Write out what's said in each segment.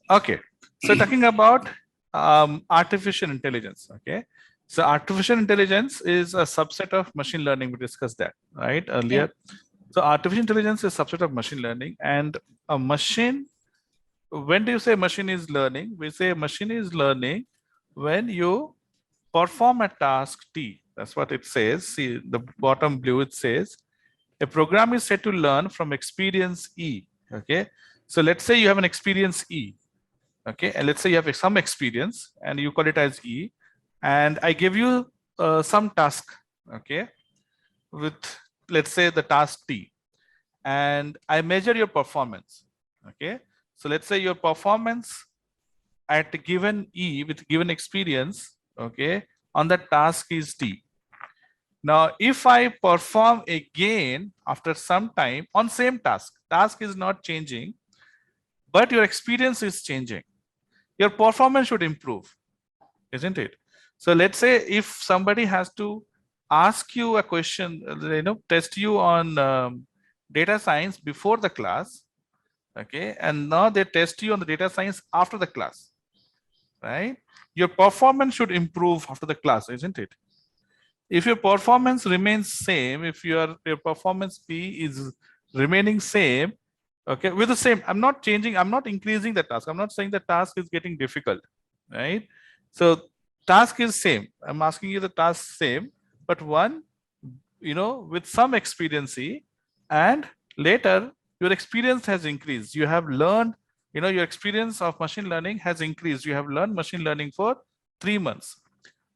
Okay, so talking about artificial intelligence. Okay, so artificial intelligence is a subset of machine learning. We discussed that right Yeah. earlier. So artificial intelligence is a subset of machine learning, and a machine. When do you say machine is learning? We say machine is learning when you perform a task T. That's what it says. See the bottom blue. It says a program is said to learn from experience E. Okay, so let's say you have an experience E. Okay, and let's say you have some experience and you call it as E, and I give you some task. Okay, with let's say the task T, and I measure your performance. Okay, so let's say your performance at given E with given experience, okay, on the task is T. Now, if I perform again after some time on same task is not changing, but your experience is changing, your performance should improve, isn't it? So let's say if somebody has to ask you a question, test you on data science before the class, okay, and now they test you on the data science after the class, right? Your performance should improve after the class, isn't it? If your performance remains same, if your performance P is remaining same, okay, with the same, I'm not changing, I'm not increasing the task. I'm not saying the task is getting difficult, right? So task is same. I'm asking you the task same, but one, with some experience, and later your experience has increased. You have learned, your experience of machine learning has increased. You have learned machine learning for 3 months.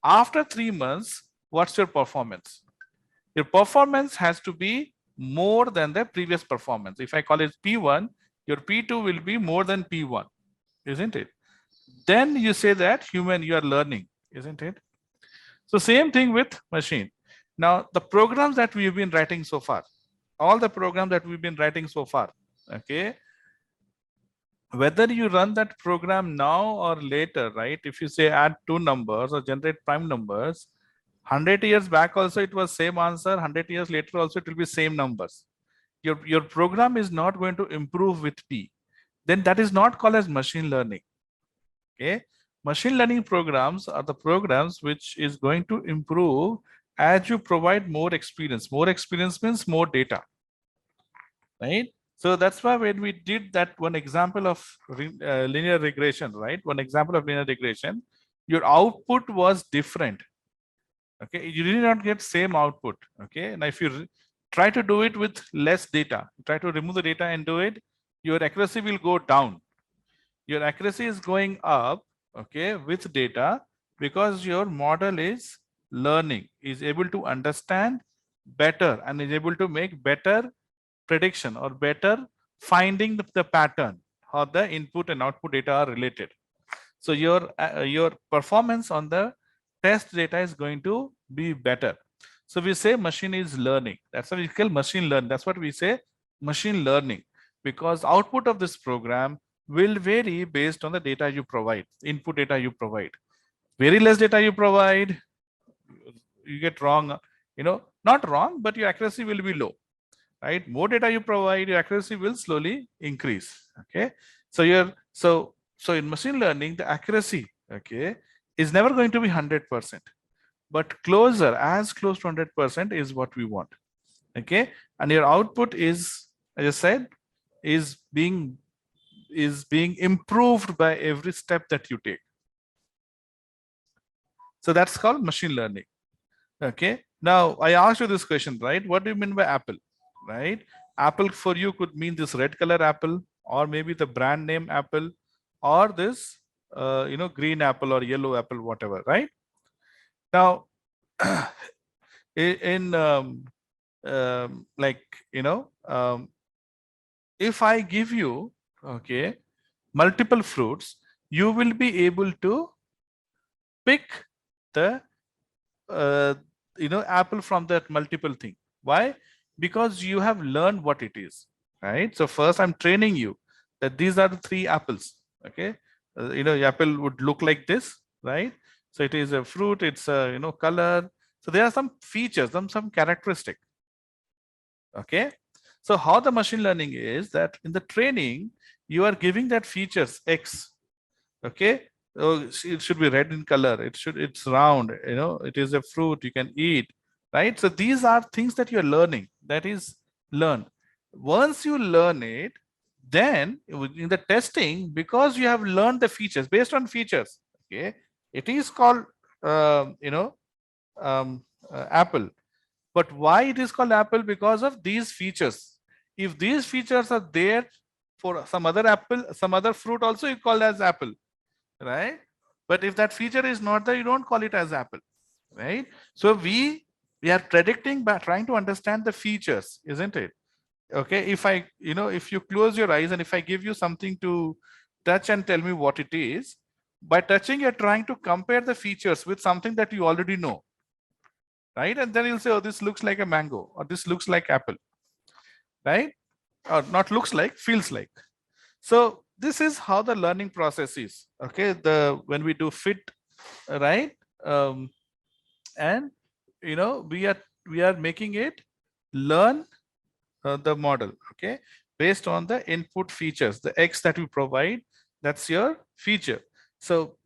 After 3 months, what's your performance? Your performance has to be more than the previous performance. If I call it P1, your P2 will be more than P1, isn't it? Then you say that human, you are learning, isn't it? So same thing with machine. Now, the programs that we've been writing so far, all the programs that we've been writing so far, okay, whether you run that program now or later, right? If you say add two numbers or generate prime numbers, 100 years back also it was same answer, 100 years later also it will be same numbers. Your program is not going to improve with P. Then that is not called as machine learning. Okay, machine learning programs are the programs which is going to improve as you provide more experience. More experience means more data, right? So that's why when we did that one example of linear regression, right? One example of linear regression, your output was different. Okay, you did not get same output. Okay, now if you try to do it with less data, try to remove the data and do it, your accuracy will go down. Your accuracy is going up, okay, with data, because your model is learning, is able to understand better and is able to make better prediction or better finding the pattern, how the input and output data are related. So your performance on the test data is going to be better. So we say machine is learning. That's what we call machine learn. That's what we say machine learning, because output of this program will vary based on the data you provide, input data you provide. Very less data you provide, you get wrong, not wrong, but your accuracy will be low, right? More data you provide, your accuracy will slowly increase. Okay, so so in machine learning, the accuracy, okay, is never going to be 100%, but closer, as close to 100% is what we want. Okay, and your output is, as I said, is being improved by every step that you take. So that's called machine learning. Okay, now I asked you this question, right? What do you mean by apple, right? Apple for you could mean this red color apple, or maybe the brand name apple, or this green apple or yellow apple, whatever, right? Now in like if I give you, okay, multiple fruits, you will be able to pick the apple from that multiple thing. Why? Because you have learned what it is, right? So first I'm training you that these are the three apples. Okay, apple would look like this, right? So it is a fruit, it's a color. So there are some features, some characteristic. Okay, so how the machine learning is that in the training you are giving that features X, Okay. So it should be red in color. It's round, it is a fruit you can eat, right? So these are things that you're learning. That is learned. Once you learn it, then in the testing, because you have learned the features based on features, okay, it is called, um, apple. But why it is called apple? Because of these features. If these features are there for some other apple, some other fruit also, you call as apple, right? But if that feature is not there, you don't call it as apple, right? So we are predicting by trying to understand the features, isn't it? Okay, if you close your eyes and if I give you something to touch and tell me what it is, by touching you're trying to compare the features with something that you already know, right? And then you'll say, oh, this looks like a mango, or this looks like apple, right? Or not looks like, feels like. So this is how the learning process is. Okay, the when we do fit, right? um, and we are making it learn the model, okay, based on the input features, the x that we provide, that's your feature. So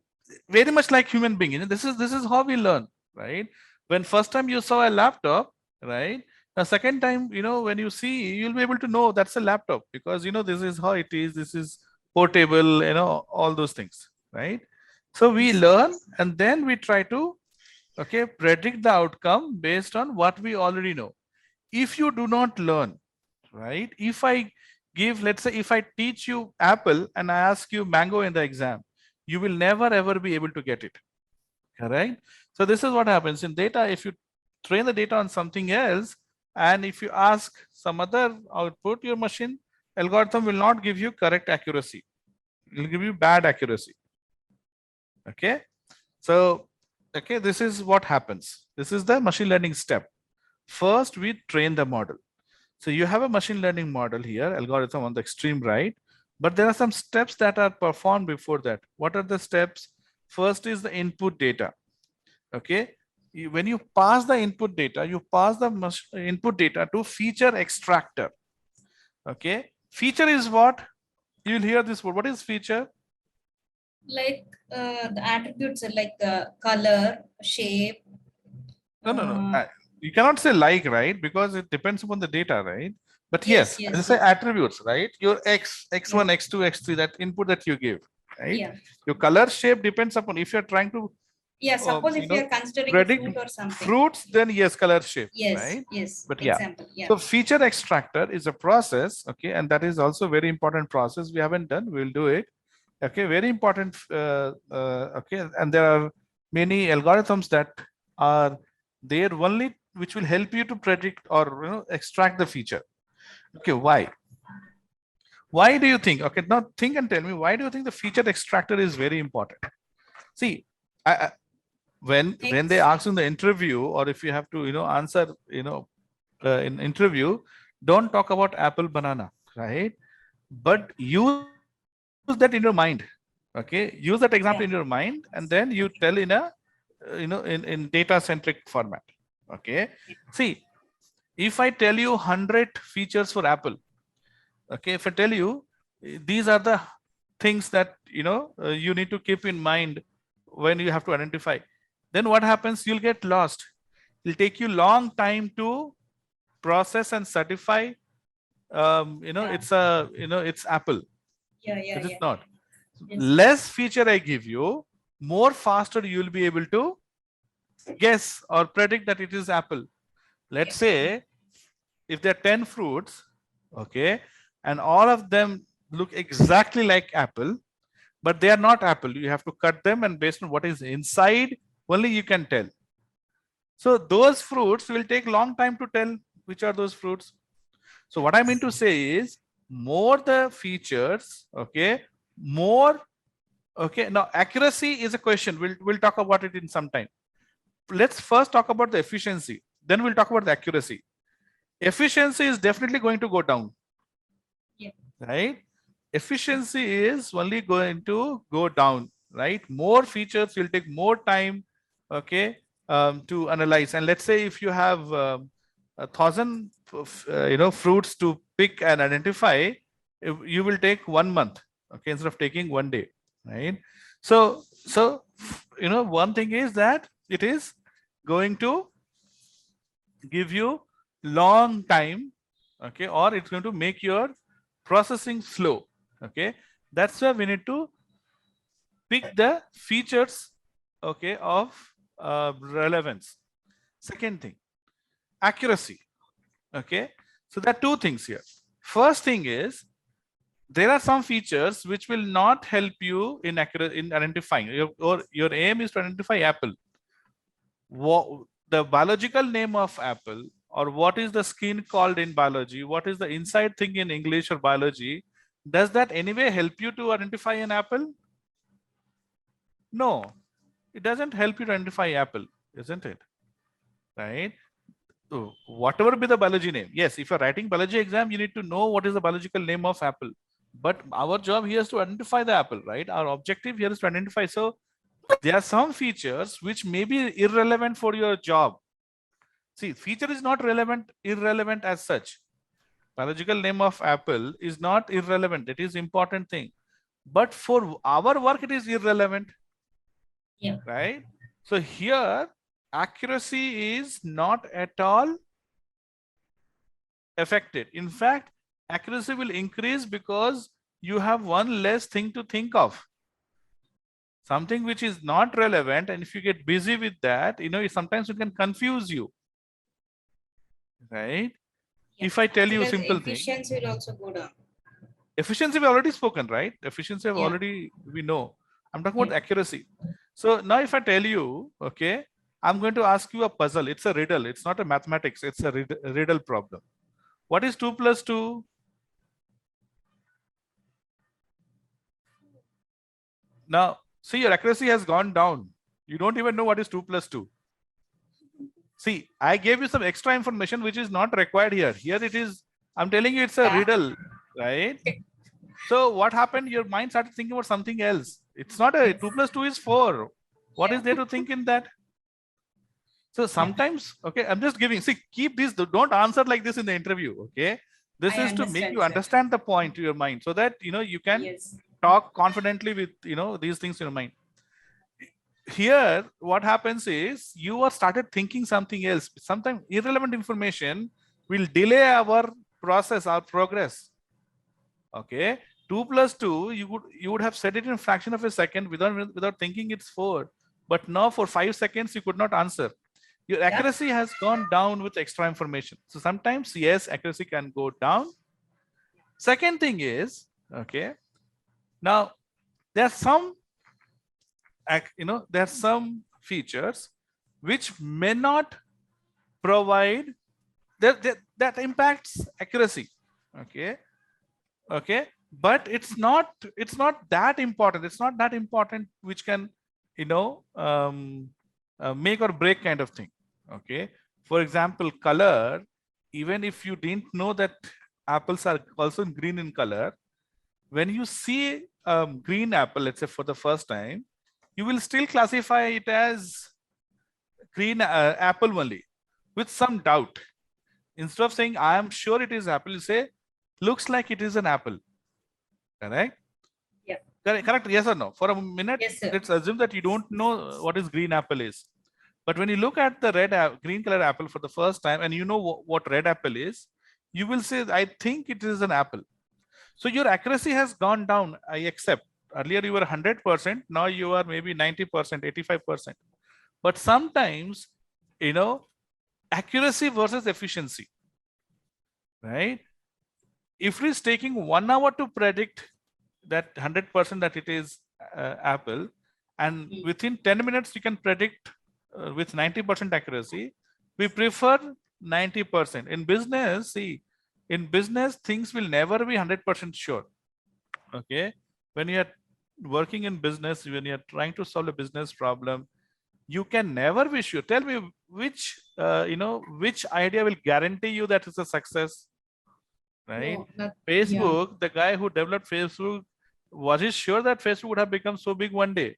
very much like human being, this is how we learn, right? When first time you saw a laptop, right, the second time, when you see, you'll be able to know that's a laptop, because this is how it is, this is portable, all those things, right? So we learn and then we try to, okay, predict the outcome based on what we already know. If you do not learn, right, if I give, let's say, if I teach you apple and I ask you mango in the exam, you will never ever be able to get it, correct? So this is what happens in data. If you train the data on something else, and if you ask some other output, your machine algorithm will not give you correct accuracy, it will give you bad accuracy. Okay, so okay, this is what happens. This is the machine learning step. First we train the model. So you have a machine learning model here, algorithm on the extreme right, but there are some steps that are performed before that. What are the steps? First is the input data. Okay, when you pass the input data, you pass the input data to feature extractor. Okay, feature is what? You will hear this word. What is feature? Like the attributes are like color, shape. No. Uh, You cannot say like, right? Because it depends upon the data, right? But yes, yes, as I yes, say, yes. attributes, right? Your X, Yeah, X1, X2, X3, that input that you give, right? yeah, Your color shape depends upon, if you're trying to, yeah. um, Suppose you if you know, are considering a predict fruit or something. fruits, then yes, color shape, Yes, right? yes. But yeah. Example. Yeah. So feature extractor is a process, okay, and that is also very important process. We haven't done, we'll do it. Okay, very important. Okay, and there are many algorithms that are there only, which will help you to predict or extract the feature. Okay, why? Why do you think? Okay, now think and tell me, why do you think the feature extractor is very important? See, when they X. ask in the interview, or if you have to answer in interview, don't talk about apple banana, right? But use that in your mind. Okay, use that example in your mind, Yeah. and then you tell in a in data centric format. Okay, see, if I tell you 100 features for apple, okay, if I tell you these are the things that you need to keep in mind when you have to identify, then what happens? You'll get lost. It'll take you long time to process and certify. Yeah. It's a it's apple, Yeah. Yeah. which is Yeah. not. Yes. Less feature I give you, more faster you'll be able to guess or predict that it is apple. Let's Yeah. say if there are 10 fruits, okay, and all of them look exactly like apple, but they are not apple. You have to cut them, and based on what is inside, only you can tell. So those fruits will take long time to tell which are those fruits. So what I mean to say is, more the features, okay, more, okay. Now accuracy is a question. We'll talk about it in some time. Let's first talk about the efficiency. Then we'll talk about the accuracy. Efficiency is definitely going to go down, Yeah. right? Efficiency is only going to go down, right? More features will take more time, okay, to analyze. And let's say if you have 1,000 fruits to pick and identify, you will take 1 month, okay, instead of taking 1 day, right? So, one thing is that it is going to give you long time, okay, or it's going to make your processing slow, okay. That's why we need to pick the features, okay, of relevance. Second thing, accuracy, okay. So there are two things here. First thing is, there are some features which will not help you in identifying your aim is to identify apple. The biological name of apple, or what is the skin called in biology, what is the inside thing in English or biology, does that anyway help you to identify an apple? No, it doesn't help you to identify apple, isn't it? Right? So whatever be the biology name, yes, if you're writing biology exam, you need to know what is the biological name of apple. But our job here is to identify the apple, right? Our objective here is to identify. So there are some features which may be irrelevant for your job. See, feature is not irrelevant as such. Biological name of apple is not irrelevant. It is important thing. But for our work, it is irrelevant. Yeah. Right? So here, accuracy is not at all affected. In fact, accuracy will increase because you have one less thing to think of. Something which is not relevant, and if you get busy with that, sometimes it can confuse you. Right? Yeah. If I tell you a Because simple thing, efficiency will also go down. efficiency we've already spoken, right? Efficiency Yeah. we know. I'm talking about Yeah. accuracy. So now if I tell you, okay, I'm going to ask you a puzzle. It's a riddle. It's not a mathematics. It's a riddle problem. What is 2 plus 2? Now, see, your accuracy has gone down. You don't even know what is 2 plus 2. See, I gave you some extra information which is not required here. Here it is, I'm telling you it's a riddle, right? So what happened? Your mind started thinking about something else. It's not a 2 plus 2 is 4. What is there to think in that? So sometimes, okay, I'm just giving, see, keep this, don't answer like this in the interview, okay? This I is to make understand, you sir. understand the point to your mind so that, you can Yes. talk confidently with, these things in your mind. Here, what happens is you are started thinking something else. Sometimes irrelevant information will delay our process, our progress. Okay, 2 plus 2, you would have said it in a fraction of a second without thinking it's 4. But now for 5 seconds you could not answer. Your accuracy has gone down with extra information. So sometimes, yes, accuracy can go down. Second thing is, okay, now there are some there are some features which may not provide that impacts accuracy, okay, but it's not that important. It's not that important which can make or break kind of thing. Okay, for example, color. Even if you didn't know that apples are also green in color, when you see green apple, let's say for the first time, you will still classify it as green apple only with some doubt. Instead of saying I am sure it is apple, you say looks like it is an apple. Correct? Yeah. Correct. Yes or no? For a minute, Yes, sir. let's assume that you don't know what is green apple is. But when you look at the green color apple for the first time, and you know what red apple is, you will say, I think it is an apple. So your accuracy has gone down. I accept. Earlier you were 100%. Now you are maybe 90%, 85%. But sometimes, accuracy versus efficiency, right? If it is taking 1 hour to predict that 100% that it is apple, and within 10 minutes you can predict with 90% accuracy, we prefer 90%. In business, see, in business things will never be 100% sure. Okay, when you are working in business, when you are trying to solve a business problem, you can never be sure. Tell me which which idea will guarantee you that it's a success, right? No, Facebook, the guy who developed Facebook, was he sure that Facebook would have become so big one day?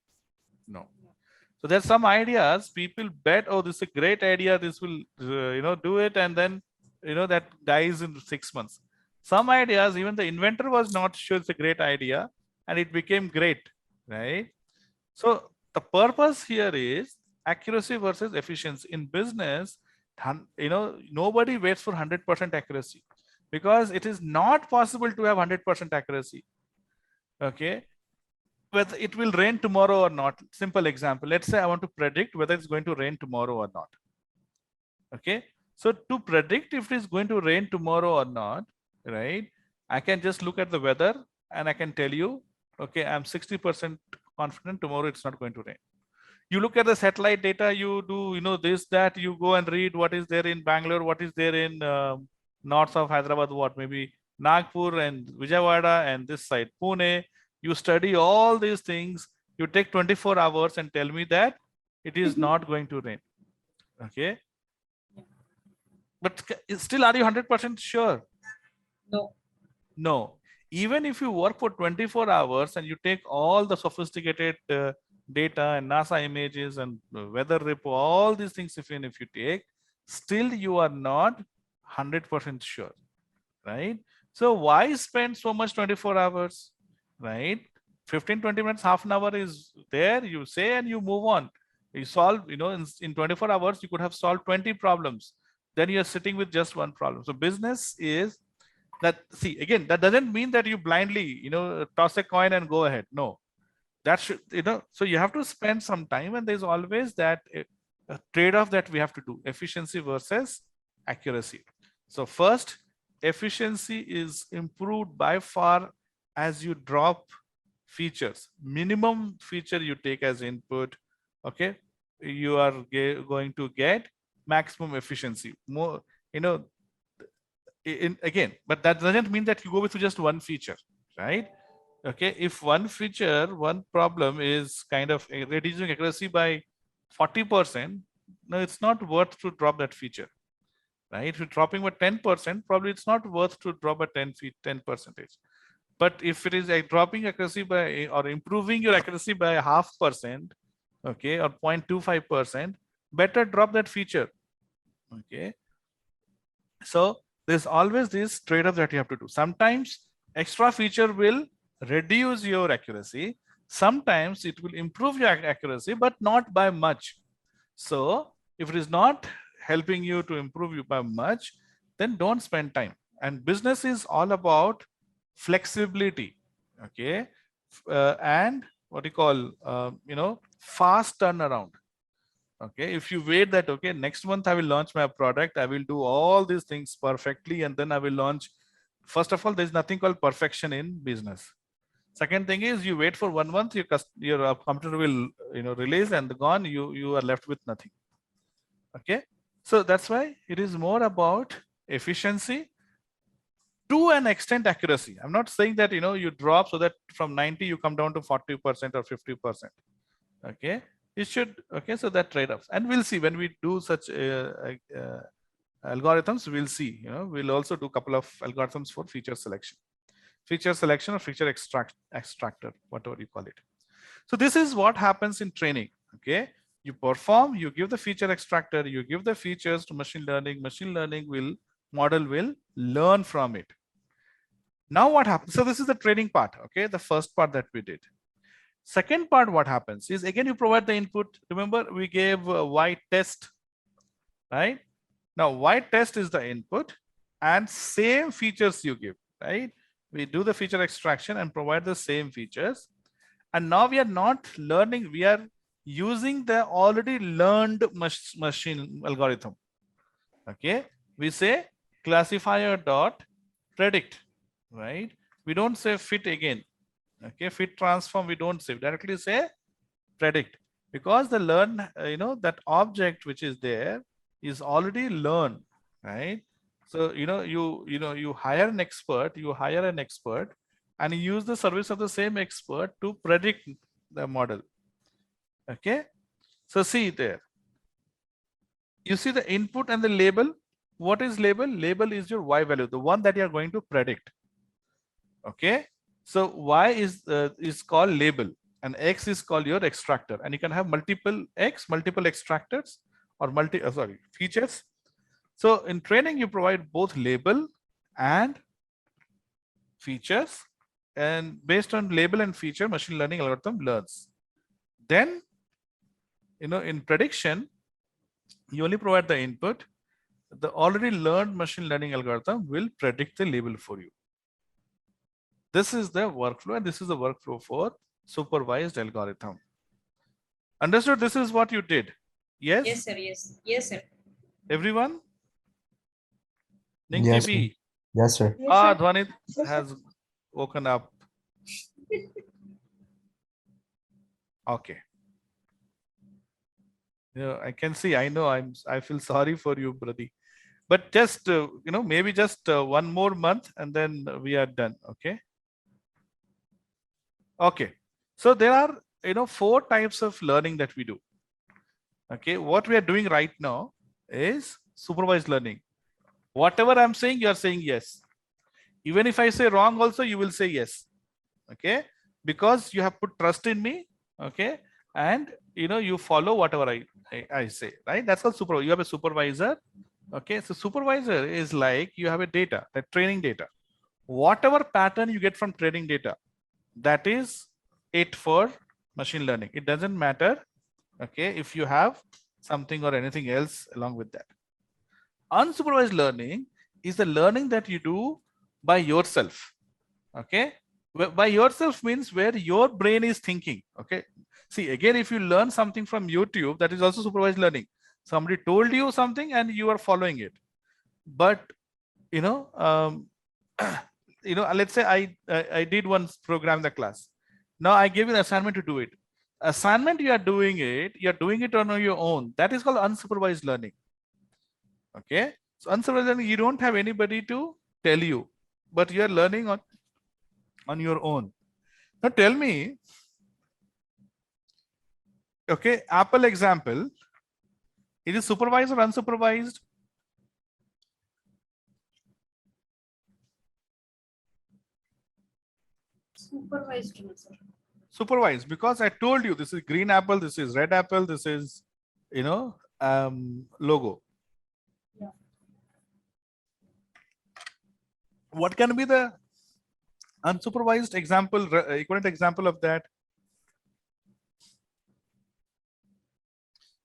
No. So there's some ideas people bet, oh, this is a great idea, this will do it, and then that dies in 6 months. Some ideas, even the inventor was not sure it's a great idea, and it became great, right? So the purpose here is accuracy versus efficiency. In business, nobody waits for 100% accuracy, because it is not possible to have 100% accuracy. Okay, whether it will rain tomorrow or not. Simple example. Let's say I want to predict whether it's going to rain tomorrow or not. Okay, so to predict if it is going to rain tomorrow or not, right? I can just look at the weather and I can tell you, okay, I'm 60% confident tomorrow it's not going to rain. You look at the satellite data, you do, this, that, you go and read what is there in Bangalore, what is there in north of Hyderabad, what maybe Nagpur and Vijayawada and this side, Pune. You study all these things. You take 24 hours and tell me that it is not going to rain. Okay. But still, are you 100% sure? No. No. Even if you work for 24 hours and you take all the sophisticated data and NASA images and weather report, all these things, if you take, still you are not 100% sure, right? So why spend so much 24 hours, right? 15, 20 minutes, half an hour is there, you say, and you move on. You solve, in 24 hours, you could have solved 20 problems. Then you're sitting with just one problem. So business is that, see, again, that doesn't mean that you blindly, toss a coin and go ahead. No, that should, so you have to spend some time, and there's always that a trade-off that we have to do, efficiency versus accuracy. So first, efficiency is improved by far as you drop features. Minimum feature you take as input, okay, you are going to get maximum efficiency. More, again, but that doesn't mean that you go with just one feature, right? Okay, if one feature, one problem is kind of reducing accuracy by 40%, no, it's not worth to drop that feature, right? If you're dropping by 10%, probably it's not worth to drop by 10%. But if it is dropping accuracy by or improving your accuracy by 0.5%, okay, or 0.25%, better drop that feature. Okay, so there's always this trade-off that you have to do. Sometimes extra feature will reduce your accuracy. Sometimes it will improve your accuracy, but not by much. So if it is not helping you to improve you by much, then don't spend time. And business is all about flexibility, okay, and what you call, fast turnaround. Okay, if you wait that, okay, next month I will launch my product, I will do all these things perfectly, and then I will launch. First of all, there's nothing called perfection in business. Second thing is, you wait for 1 month, your computer will release and gone, you are left with nothing. Okay, so that's why it is more about efficiency, to an extent accuracy. I'm not saying that you drop so that from 90 you come down to 40% or 50%. Okay, it should, okay, so that trade-offs, and we'll see when we do such algorithms, we'll see, we'll also do a couple of algorithms for feature selection or feature extractor, whatever you call it. So this is what happens in training. Okay, you perform, you give the feature extractor, you give the features to machine learning model will learn from it. Now what happens? So this is the training part, okay, the first part that we did. Second part, what happens is, again, you provide the input. Remember, we gave y test, right? Now, y test is the input, and same features you give, right? We do the feature extraction and provide the same features. And now we are not learning, we are using the already learned machine algorithm. Okay, we say classifier dot predict, right? We don't say fit again. Okay, fit transform, we don't say, directly say predict, because the learn, that object which is there is already learned, right? So you hire an expert, and you use the service of the same expert to predict the model. Okay, so see there, you see the input and the label. What is label? Label is your y value, the one that you are going to predict. Okay, so y is called label, and x is called your extractor, and you can have multiple extractors or features. So in training, you provide both label and features, and based on label and feature, machine learning algorithm learns. Then, in prediction, you only provide the input. The already learned machine learning algorithm will predict the label for you. This is the workflow, and this is the workflow for supervised algorithm. Understood? This is what you did. Yes? Yes, sir. Yes. Yes, sir. Everyone? Ninki Yes, sir. B. Yes, sir. Dhwanit has woken up. Okay. Yeah, I can see. I know. I feel sorry for you, Brady. But just maybe just one more month, and then we are done. Okay. Okay. So there are 4 types of learning that we do. Okay. What we are doing right now is supervised learning. Whatever I'm saying, you are saying yes. Even if I say wrong, also you will say yes. Okay. Because you have put trust in me. Okay. And you follow whatever I say, right? That's called supervisor. You have a supervisor. Okay. So supervisor is like you have a data, the training data. Whatever pattern you get from training data, that is it for machine learning. It doesn't matter. Okay. If you have something or anything else along with that. Unsupervised learning is the learning that you do by yourself. Okay. By yourself means where your brain is thinking. Okay. See, again, if you learn something from YouTube, that is also supervised learning. Somebody told you something and you are following it. But let's say I did one program in the class. Now I gave you an assignment to do it. Assignment, you are doing it on your own. That is called unsupervised learning. Okay. So unsupervised learning, you don't have anybody to tell you, but you are learning on your own. Now tell me, okay, Apple example, it is supervised or unsupervised? Supervised, sir. Supervised, because I told you this is green apple, this is red apple, this is logo. Yeah. What can be the unsupervised example, equivalent example of that?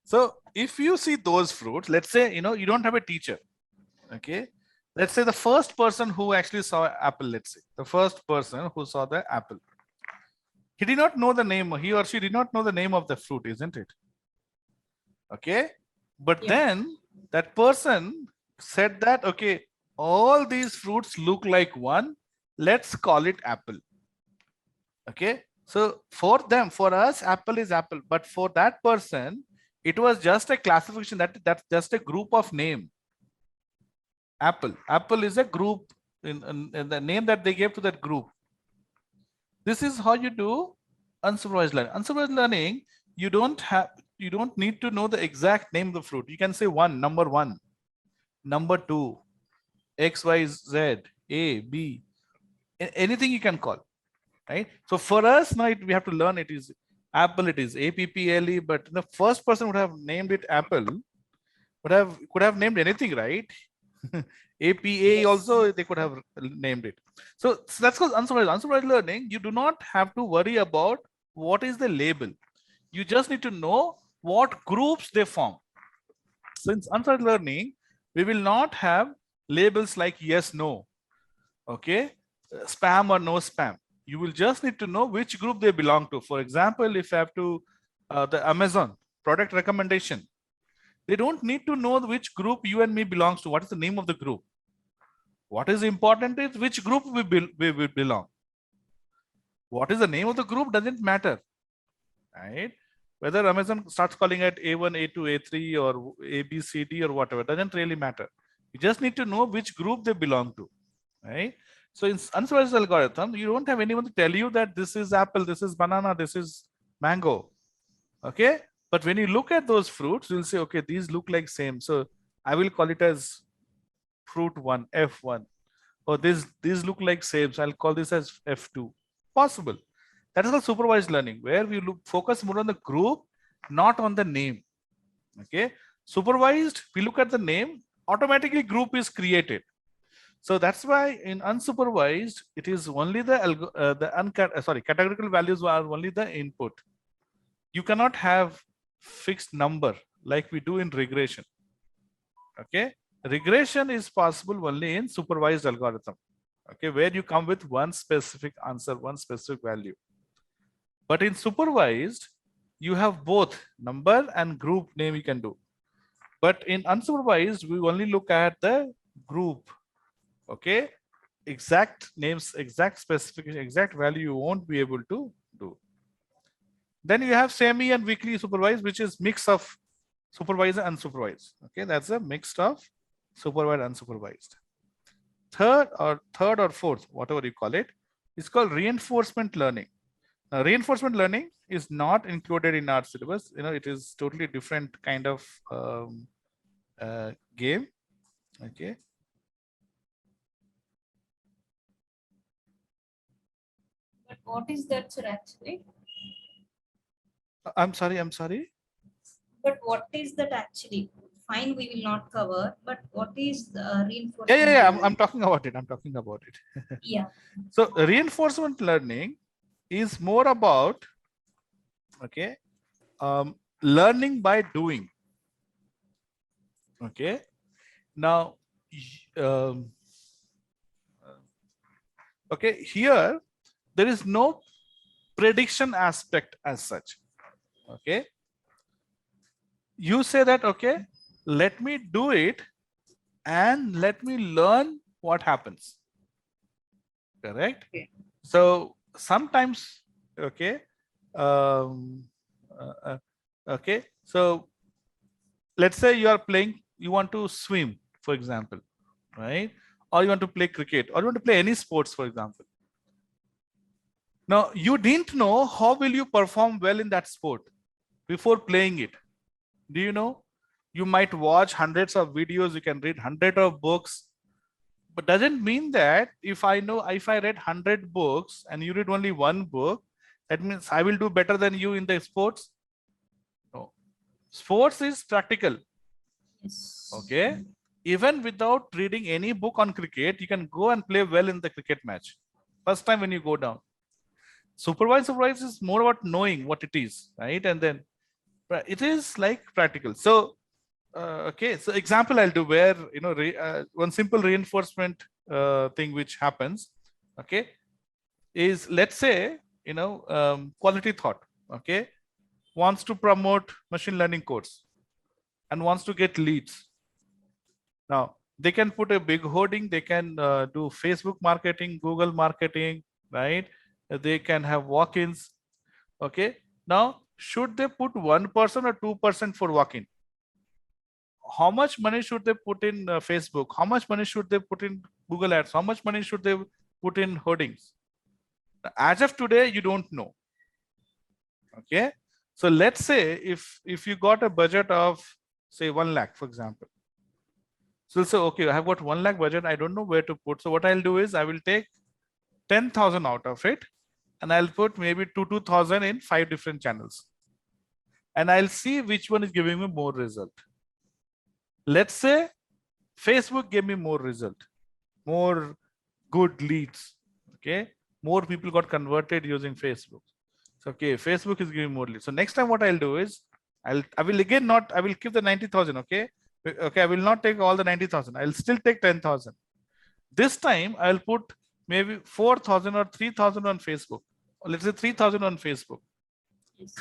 So if you see those fruits, let's say you don't have a teacher. Okay, let's say the first person who actually saw apple, let's say the first person who saw the apple, he did not know the name, he or she did not know the name of the fruit, isn't it? Okay, but Yeah. then that person said that, okay, all these fruits look like one, let's call it apple. Okay, so for us, apple is apple, but for that person, it was just a classification, that's just a group of name. Apple is a group in the name that they gave to that group. This is how you do unsupervised learning. Unsupervised learning, you don't need to know the exact name of the fruit. You can say number one, number two, X, Y, Z, A, B, anything you can call, right? So for us now, we have to learn it is apple, it is APPLE, but the first person would have named it apple, could have named anything, right? APA Yes. also they could have named it. So that's called unsupervised. Unsupervised learning, you do not have to worry about what is the label. You just need to know what groups they form. Since unsupervised learning, we will not have labels like yes, no, okay, spam or no spam. You will just need to know which group they belong to. For example, if I have to the Amazon product recommendation, they don't need to know which group you and me belongs to. What is the name of the group? What is important is which group we belong. What is the name of the group doesn't matter, right? Whether Amazon starts calling it A1, A2, A3 or A, B, C, D or whatever, doesn't really matter. You just need to know which group they belong to, right? So in unsupervised algorithm, you don't have anyone to tell you that this is apple, this is banana, this is mango, okay? But when you look at those fruits, you'll say, okay, these look like same. So I will call it as fruit one, F1. Or these look like same, so I'll call this as F2. Possible. That is called supervised learning, where we focus more on the group, not on the name. Okay. Supervised, we look at the name, automatically group is created. So that's why in unsupervised, it is only the categorical values are only the input. You cannot have fixed number like we do in regression. Okay, regression is possible only in supervised algorithm. Okay, where you come with one specific answer, one specific value. But in supervised, you have both number and group name you can do. But in unsupervised, we only look at the group. Okay, exact names, exact specification, exact value you won't be able to do. Then you have semi and weekly supervised, which is mix of supervised and unsupervised. Okay, that's a mix of supervised and unsupervised. Third or fourth, whatever you call it, is called reinforcement learning. Now, reinforcement learning is not included in our syllabus. It is totally different kind of game. Okay. But what is that, sir, actually? I'm sorry. But what is that actually? Fine, we will not cover, but what is the reinforcement? Yeah. I'm talking about it. Yeah. So reinforcement learning is more about, okay, learning by doing. Okay. Now, okay, here there is no prediction aspect as such. Okay. You say that, okay, let me do it and let me learn what happens. Correct? Okay. So sometimes, okay, okay, so let's say you are playing, you want to swim, for example, right? Or you want to play cricket, or you want to play any sports, for example. Now, you didn't know how will you perform well in that sport before playing it. Do you know? You might watch hundreds of videos, you can read hundreds of books, but doesn't mean that if I read 100 books and you read only one book, that means I will do better than you in the sports. No. Sports is practical. Yes. Okay. Even without reading any book on cricket, you can go and play well in the cricket match. First time when you go down. Supervised is more about knowing what it is, right? And then it is like practical. So okay, so example I'll do where one simple reinforcement thing which happens, okay, is let's say quality thought, okay, wants to promote machine learning course and wants to get leads. Now they can put a big hoarding, they can do Facebook marketing, Google marketing, right? They can have walk-ins. Okay, now should they put 1% or 2% for walk-in? How much money should they put in Facebook? How much money should they put in Google Ads? How much money should they put in hoardings? As of today, you don't know. Okay. So let's say if you got a budget of say 1 lakh, for example. So say, okay, I have got 1 lakh budget. I don't know where to put. So what I'll do is I will take 10,000 out of it and I'll put maybe 2,000 in 5 different channels. And I'll see which one is giving me more result. Let's say Facebook gave me more result, more good leads. Okay. More people got converted using Facebook. So, okay, Facebook is giving more leads. So next time what I'll do is I will keep the 90,000. Okay. Okay. I will not take all the 90,000. I'll still take 10,000. This time I'll put maybe 4,000 or 3,000 on Facebook. Or let's say 3,000 on Facebook. Yes.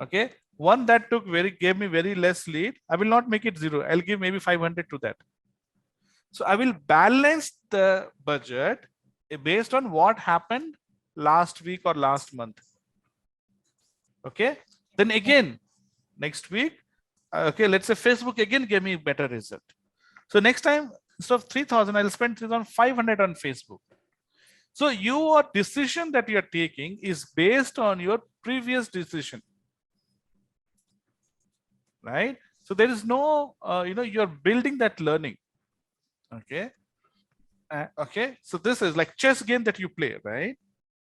Okay. One that gave me very less lead. I will not make it 0. I'll give maybe 500 to that. So I will balance the budget based on what happened last week or last month. Okay. Then again, next week, okay, let's say Facebook again gave me better result. So next time, instead of 3,000, I'll spend 3,500 on Facebook. So your decision that you're taking is based on your previous decision. Right? So there is no, you're building that learning. Okay. Okay. So this is like chess game that you play, right?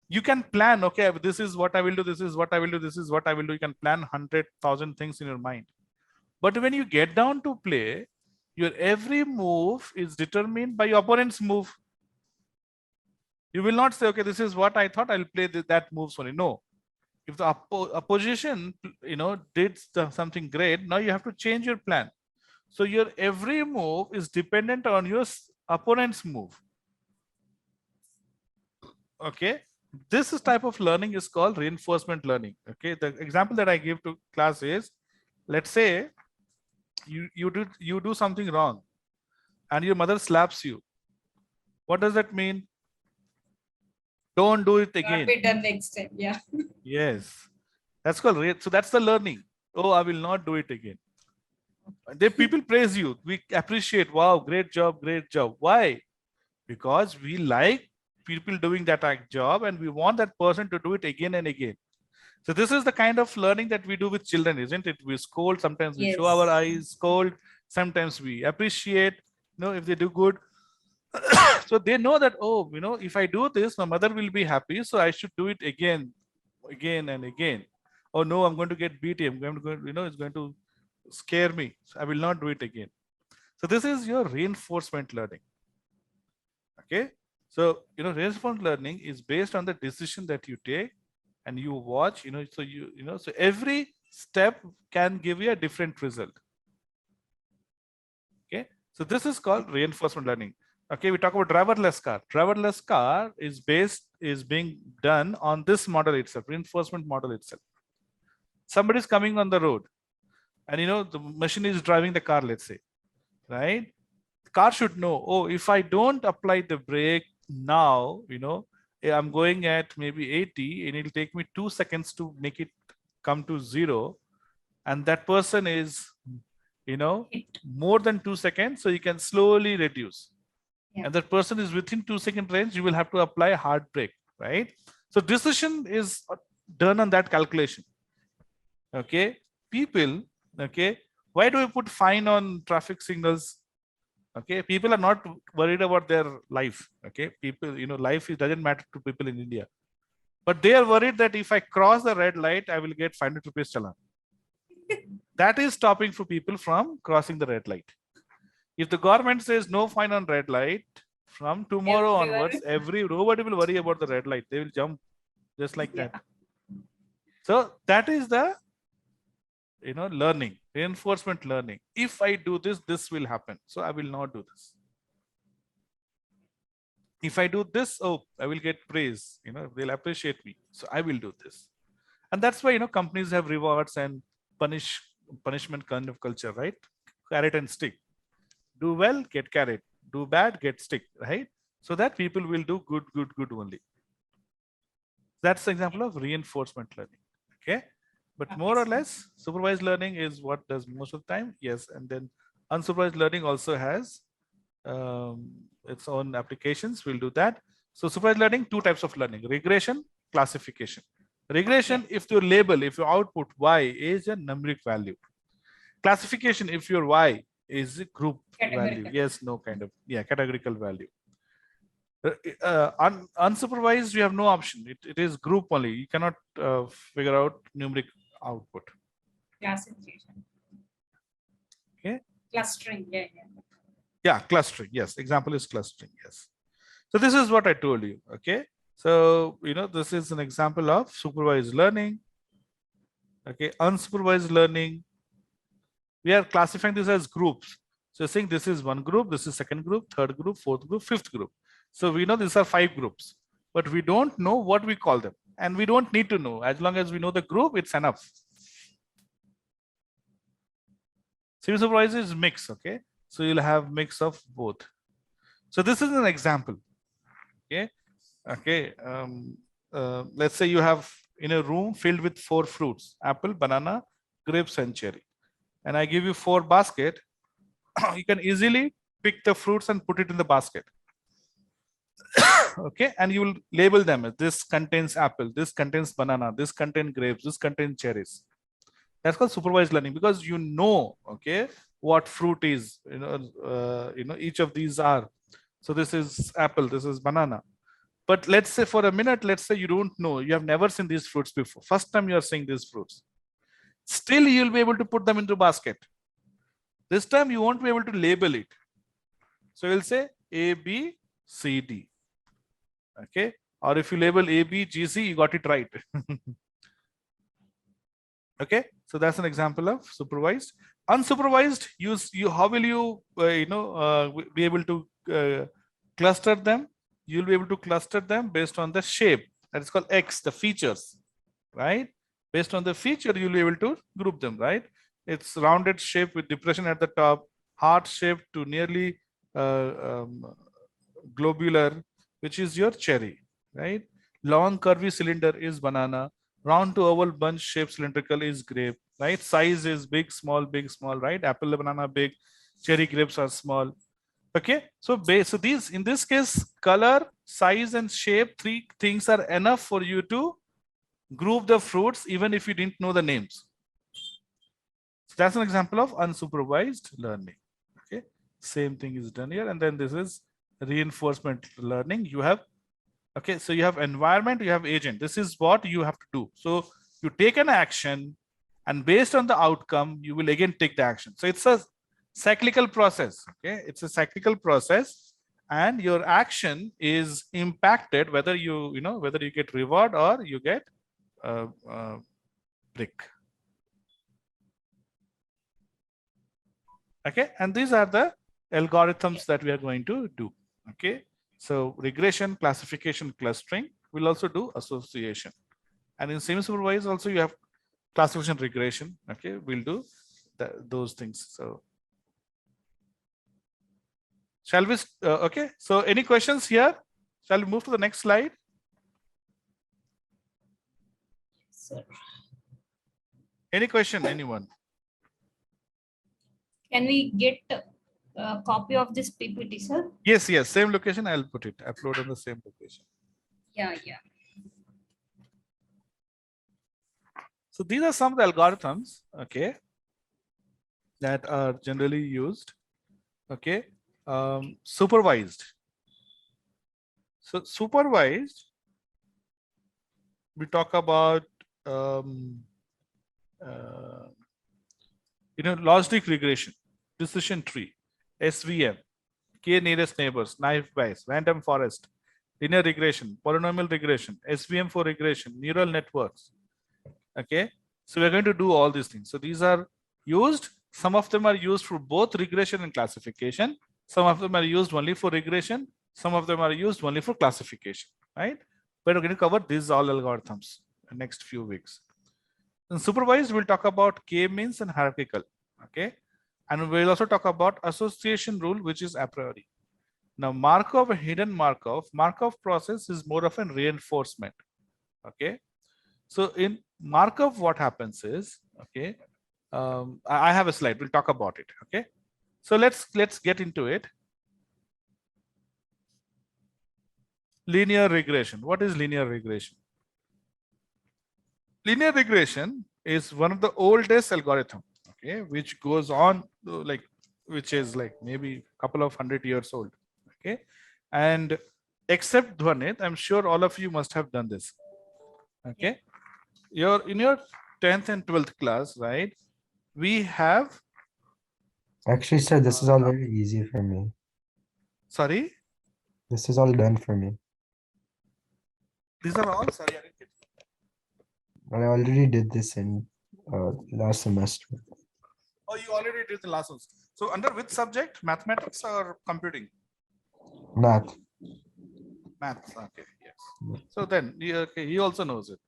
You can plan, okay, this is what I will do, this is what I will do, this is what I will do. You can plan 100,000 things in your mind. But when you get down to play, your every move is determined by your opponent's move. You will not say, okay, this is what I thought, I'll play that moves only. No. If the opposition, did something great, now you have to change your plan. So your every move is dependent on your opponent's move. Okay, this is type of learning is called reinforcement learning. Okay, the example that I give to class is, let's say you do something wrong and your mother slaps you. What does that mean? Don't do it Not again. be done next time. Yeah. Yes, that's called so that's the learning. Oh, I will not do it again. They people praise you. We appreciate. Wow, great job, great job. Why? Because we like people doing that job and we want that person to do it again and again. So this is the kind of learning that we do with children, isn't it? We scold, sometimes we show our Yes. eyes, scold, sometimes we appreciate, if they do good. So they know that, oh, if I do this, my mother will be happy. So I should do it again and again. Oh no, I'm going to get beaten. I'm going to go, it's going to scare me. So I will not do it again. So this is your reinforcement learning. Okay. So, reinforcement learning is based on the decision that you take and you watch, so every step can give you a different result. Okay. So this is called reinforcement learning. Okay. We talk about driverless car. Driverless car is being done on this model itself, reinforcement model itself. Somebody is coming on the road and, the machine is driving the car, let's say, right? The car should know, oh, if I don't apply the brake now, I'm going at maybe 80 and it'll take me 2 seconds to make it come to 0. And that person is, more than 2 seconds. So you can slowly reduce. Yeah. And that person is within 2-second range, you will have to apply a hard brake, right? So decision is done on that calculation. Okay. People, okay. Why do we put fine on traffic signals? Okay, people are not worried about their life. Okay, people, life doesn't matter to people in India, but they are worried that if I cross the red light, I will get 500 rupees challan. That is stopping for people from crossing the red light. If the government says no fine on red light, from tomorrow onwards, nobody will worry about the red light. They will jump just like that. So that is the learning, reinforcement learning. If I do this, this will happen. So I will not do this. If I do this, oh, I will get praise, they'll appreciate me. So I will do this. And that's why, companies have rewards and punishment kind of culture, right? Carrot and stick. Do well, get carrot. Do bad, get stick, right? So that people will do good only. That's the example of reinforcement learning. Okay. But more or less, supervised learning is what does most of the time. Yes. And then unsupervised learning also has its own applications. We'll do that. So supervised learning, 2 types of learning: regression, classification. Regression, if your label, if your output y is a numeric value. Classification, if your y is a group value. Yes, no kind of, categorical value. Unsupervised, you have no option. It is group only. You cannot figure out numeric output. Classification. Okay. Clustering. Yeah, clustering. Yes. Example is clustering. Yes. So this is what I told you. Okay. So, this is an example of supervised learning. Okay. Unsupervised learning. We are classifying this as groups. So saying this is one group, this is second group, third group, fourth group, fifth group. So we know these are 5 groups, but we don't know what we call them. And we don't need to know. As long as we know the group, it's enough. Semi-supervised is mix. Okay. So you'll have mix of both. So this is an example. Okay. Okay. Let's say you have in a room filled with 4 fruits: apple, banana, grapes, and cherry. And I give you 4 baskets. You can easily pick the fruits and put it in the basket. Okay. And you will label them. This contains apple, this contains banana, this contains grapes, this contains cherries. That's called supervised learning, because okay, what fruit is, each of these are. So this is apple, this is banana. But let's say for a minute, let's say you don't know, you have never seen these fruits before. First time you are seeing these fruits. Still, you'll be able to put them into basket. This time you won't be able to label it. So you'll say A, B, C, D. Okay. Or if you label A, B, G, C, you got it right. Okay, so that's an example of supervised. Unsupervised, how will you be able to cluster them? You'll be able to cluster them based on the shape. That is called X, the features, right? Based on the feature, you'll be able to group them, right? It's rounded shape with depression at the top, heart shape to nearly globular, which is your cherry, right? Long curvy cylinder is banana. Round to oval bunch shaped cylindrical is grape, right? Size is big, small, right? Apple, banana, big. Cherry grapes are small. Okay, so these, in this case, color, size, and shape, three things are enough for you to group the fruits, even if you didn't know the names. So that's an example of unsupervised learning. Okay, same thing is done here, and then this is reinforcement learning. You have, okay, so you have environment, you have agent. This is what you have to do. So you take an action, and based on the outcome, you will again take the action. So it's a cyclical process. Okay, it's a cyclical process, and your action is impacted whether whether you get reward or you get brick. Okay, and these are the algorithms that we are going to do. Okay, so regression, classification, clustering. We'll also do association, and in semi-supervised also you have classification, regression. Okay, we'll do those things. So shall we okay, so any questions here? Shall we move to the next slide? Sir, Any question, anyone? can we get a copy of this PPT, sir? Yes, same location. I'll put it, upload on the same location. Yeah. So these are some of the algorithms, okay, that are generally used. Okay, supervised. So supervised, we talk about logistic regression, decision tree, SVM, K nearest neighbors, knife bias, random forest, linear regression, polynomial regression, SVM for regression, neural networks. Okay, so we're going to do all these things. So these are used. Some of them are used for both regression and classification. Some of them are used only for regression. Some of them are used only for classification, right? But we're going to cover these all algorithms in the next few weeks. In supervised, we'll talk about K-means and hierarchical, okay? And we'll also talk about association rule, which is a priori. Now, Markov, hidden Markov process is more of a reinforcement, okay? So in Markov, what happens is, okay, I have a slide, we'll talk about it, okay? So let's get into it. Linear regression. What is linear regression? Linear regression is one of the oldest algorithm, okay, which goes on which is like maybe a couple of 100 years old, okay? And except Dhwanit, I'm sure all of you must have done this, okay? In your 10th and 12th class, right? We have. Actually, sir, this is all very easy for me. Sorry? This is all done for me. These are all, sorry, I didn't get you. I already did this in last semester. Oh, you already did the last ones. So under which subject? Mathematics or computing? Math. Maths, okay, yes. So then, okay, he also knows it.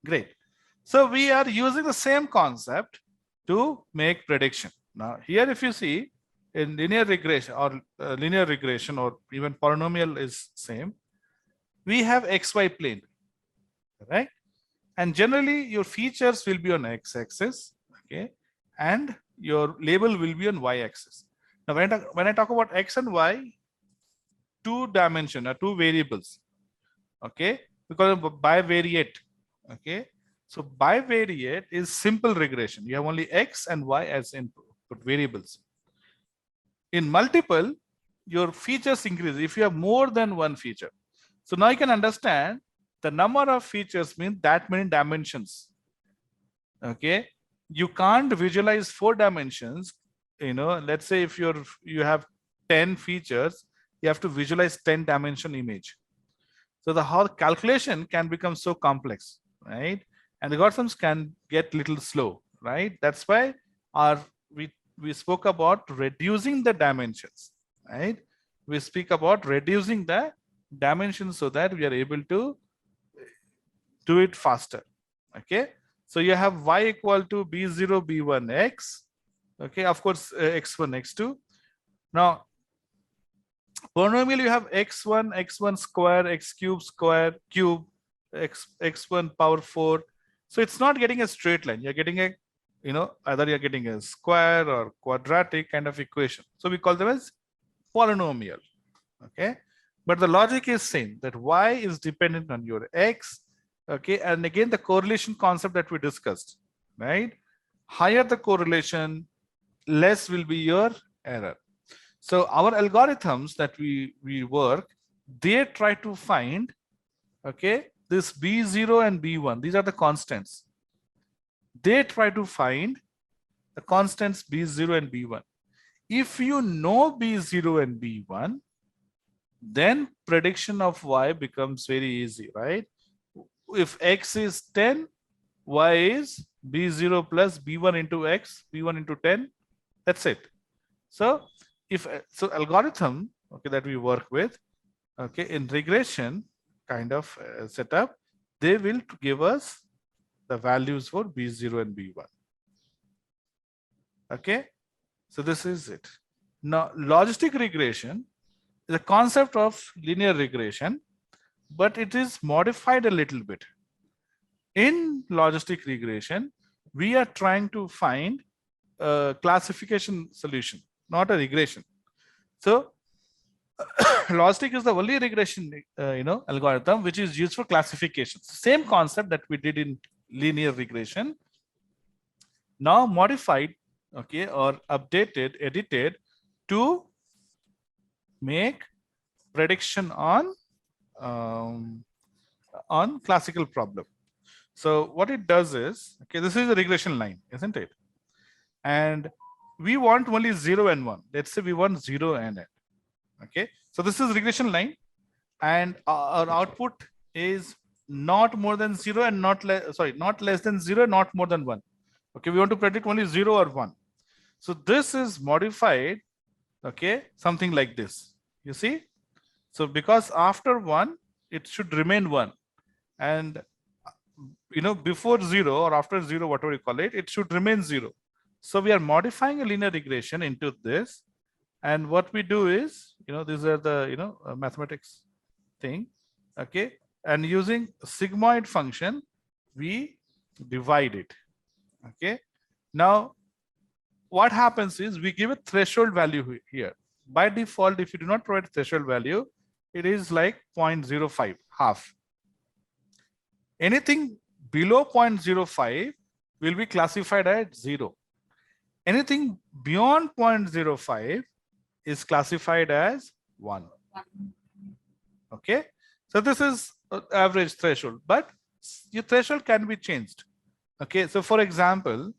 Great. So we are using the same concept to make prediction. Now here, if you see in linear regression or even polynomial is same, we have XY plane, right? And generally your features will be on X-axis, okay? And your label will be on Y-axis. Now when I talk about X and Y, two dimension or two variables, okay? Because of bivariate, okay? So bivariate is simple regression. You have only X and Y as input variables. In multiple, your features increase if you have more than one feature. So now you can understand the number of features means that many dimensions. Okay, you can't visualize 4 dimensions. Let's say if you have 10 features, you have to visualize 10-dimension image. So the whole calculation can become so complex, right? and the algorithms can get little slow, right? That's why our we spoke about reducing the dimensions, right? We speak about reducing the dimensions so that we are able to do it faster. Okay, so you have y equal to b0 b1 x. Okay, of course, x1 x2. Now polynomial, you have x1 square, x cube square cube, x1 power 4. So it's not getting a straight line. You're getting a, either you're getting a square or quadratic kind of equation. So we call them as polynomial. Okay, but the logic is same, that y is dependent on your x. Okay, and again the correlation concept that we discussed, right? Higher the correlation, less will be your error. So our algorithms that we work, they try to find, okay, this b0 and b1, these are the constants. They try to find the constants b0 and b1. If you know b0 and b1, then prediction of y becomes very easy, right? If x is 10, y is b0 plus b1 into x, b1 into 10. That's it. So algorithm, okay, that we work with, okay, in regression kind of setup, they will give us the values for b0 and b1. Okay, so this is it. Now logistic regression is a concept of linear regression, but it is modified a little bit. In logistic regression, we are trying to find a classification solution, not a regression. So logistic is the only regression algorithm which is used for classification. Same concept that we did in linear regression, now modified, okay, or updated, edited to make prediction on classical problem. So what it does is, okay, this is a regression line, isn't it? And we want only 0 and 1. Let's say we want 0 and 1. Okay, so this is regression line, and our output is not more than 0 and not less than 0, not more than 1. Okay, we want to predict only 0 or 1. So this is modified, okay, something like this. You see? So because after 1, it should remain 1. And before 0 or after 0, whatever you call it, it should remain 0. So we are modifying a linear regression into this. And what we do is, these are the, mathematics thing. Okay. And using sigmoid function, we divide it. Okay. Now, what happens is we give a threshold value here. By default, if you do not provide threshold value, it is like 0.05, half. Anything below 0.05 will be classified as 0. Anything beyond 0.05 is classified as 1. Okay, so this is average threshold, but your threshold can be changed. Okay, so for example,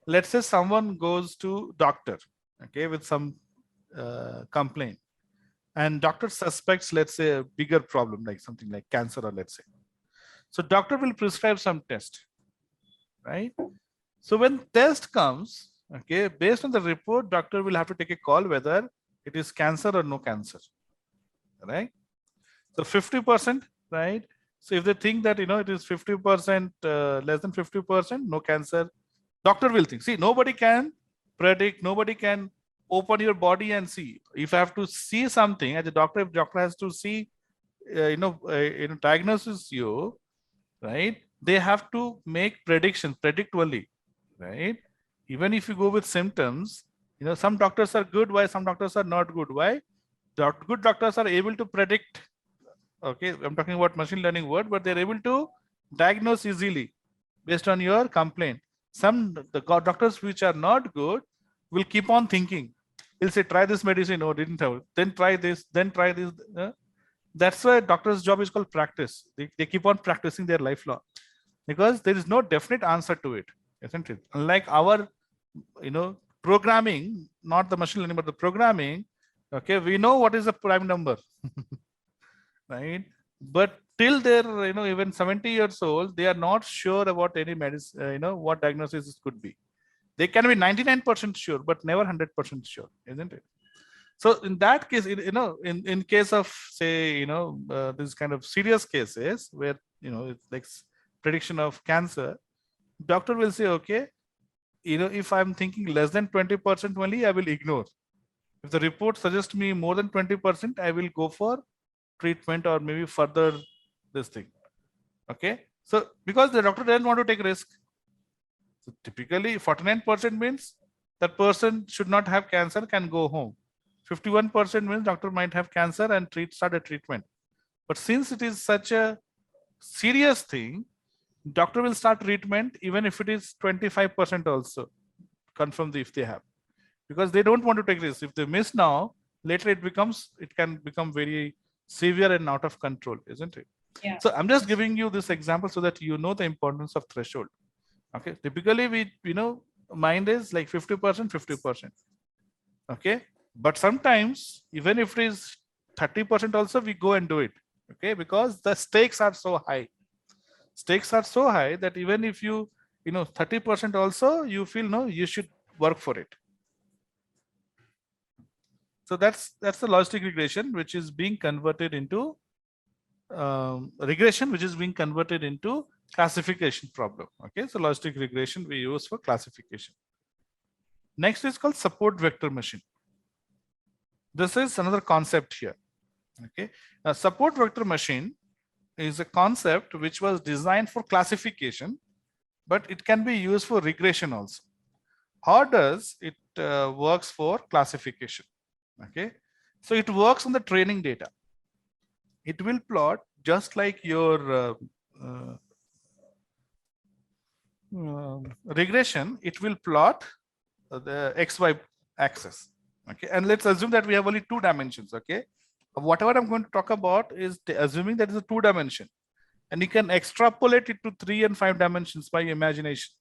let's say someone goes to doctor, okay, with some complaint, and doctor suspects, let's say, a bigger problem like something like cancer, or let's say. So doctor will prescribe some test, right? So when test comes, okay, based on the report, doctor will have to take a call whether it is cancer or no cancer, right? So 50%, right? So if they think that, it is 50%, less than 50%, no cancer, doctor will think. See, nobody can predict, nobody can open your body and see. If I have to see something as a doctor, if doctor has to see, diagnosis you, right? They have to make predictions, predict only, right? Even if you go with symptoms, some doctors are good. Why? Some doctors are not good. Why? Good doctors are able to predict. Okay, I'm talking about machine learning word, but they're able to diagnose easily based on your complaint. Some doctors which are not good will keep on thinking. He'll say, try this medicine. No, didn't have. Then try this. Then try this. That's why doctor's job is called practice. They keep on practicing their lifelong, because there is no definite answer to it, isn't it? Unlike our, programming, not the machine learning, but the programming. Okay, we know what is the prime number, right? but till they're, even 70 years old, they are not sure about any medicine, what diagnosis it could be. They can be 99% sure, but never 100% sure, isn't it? So in that case, in case of, say, this kind of serious cases where, it's like prediction of cancer, doctor will say, okay, if I'm thinking less than 20% only, I will ignore. If the report suggests me more than 20%, I will go for treatment or maybe further this thing. Okay. So because the doctor doesn't want to take risk. So typically 49% means that person should not have cancer, can go home. 51% means doctor might have cancer and start a treatment. But since it is such a serious thing, doctor will start treatment even if it is 25% also, confirm if they have, because they don't want to take risks. If they miss now, later it can become very severe and out of control, isn't it? Yeah. So I'm just giving you this example so that you know the importance of threshold. Okay, typically we, mind is like 50%, 50%. Okay, but sometimes even if it is 30% also, we go and do it. Okay, because the stakes are so high. Stakes are so high that even if you, 30% also, you feel no, you should work for it. So that's the logistic regression, which is being converted into regression, which is being converted into classification problem. Okay, so logistic regression we use for classification. Next is called support vector machine. This is another concept here. Okay, a support vector machine is a concept which was designed for classification, but it can be used for regression also. How does it works for classification? Okay, so it works on the training data. It will plot just like your regression. It will plot the XY axis. Okay, and let's assume that we have only 2 dimensions. Okay, whatever I'm going to talk about is assuming that is a 2 dimension, and you can extrapolate it to 3 and 5 dimensions by imagination.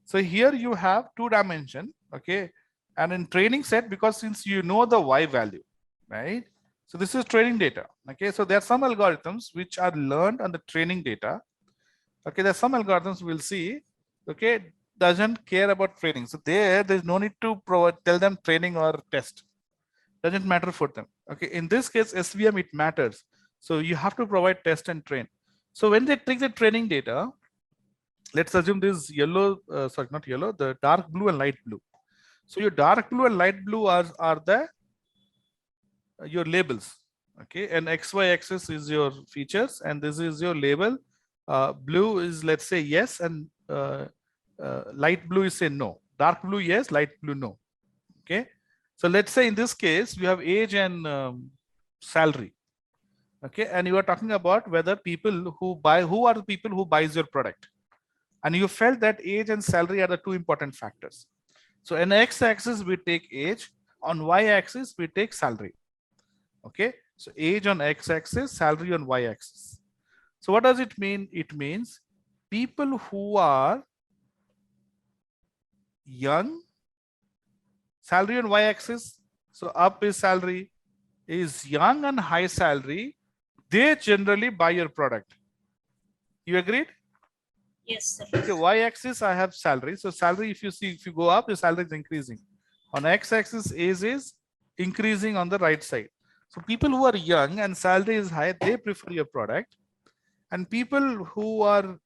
So here you have 2 dimension. Okay, and in training set, because since you know the Y value, right? So this is training data. Okay, so there are some algorithms which are learned on the training data. Okay, there's some algorithms we'll see. Okay, doesn't care about training. So there's no need to tell them training or test. Doesn't matter for them. Okay, in this case, SVM, it matters. So you have to provide test and train. So when they take the training data, let's assume this yellow, sorry, not yellow, the dark blue and light blue. So your dark blue and light blue are the your labels. Okay, and XY axis is your features, and this is your label. Blue is, let's say, yes, and light blue is say no. Dark blue yes, light blue no. Okay, so let's say in this case we have age and salary. Okay, and you are talking about whether people who are the people who buys your product, and you felt that age and salary are the 2 important factors. So in X-axis we take age, on Y-axis we take salary. Okay, so age on X-axis, salary on Y-axis. So what does it mean? It means people who are young, salary on Y-axis, so up is salary, is young and high salary, they generally buy your product. You agreed? Yes, sir. Okay, Y-axis I have salary. So salary, if you go up, the salary is increasing. On X-axis, age is increasing on the right side. So people who are young and salary is high, they prefer your product. And people who are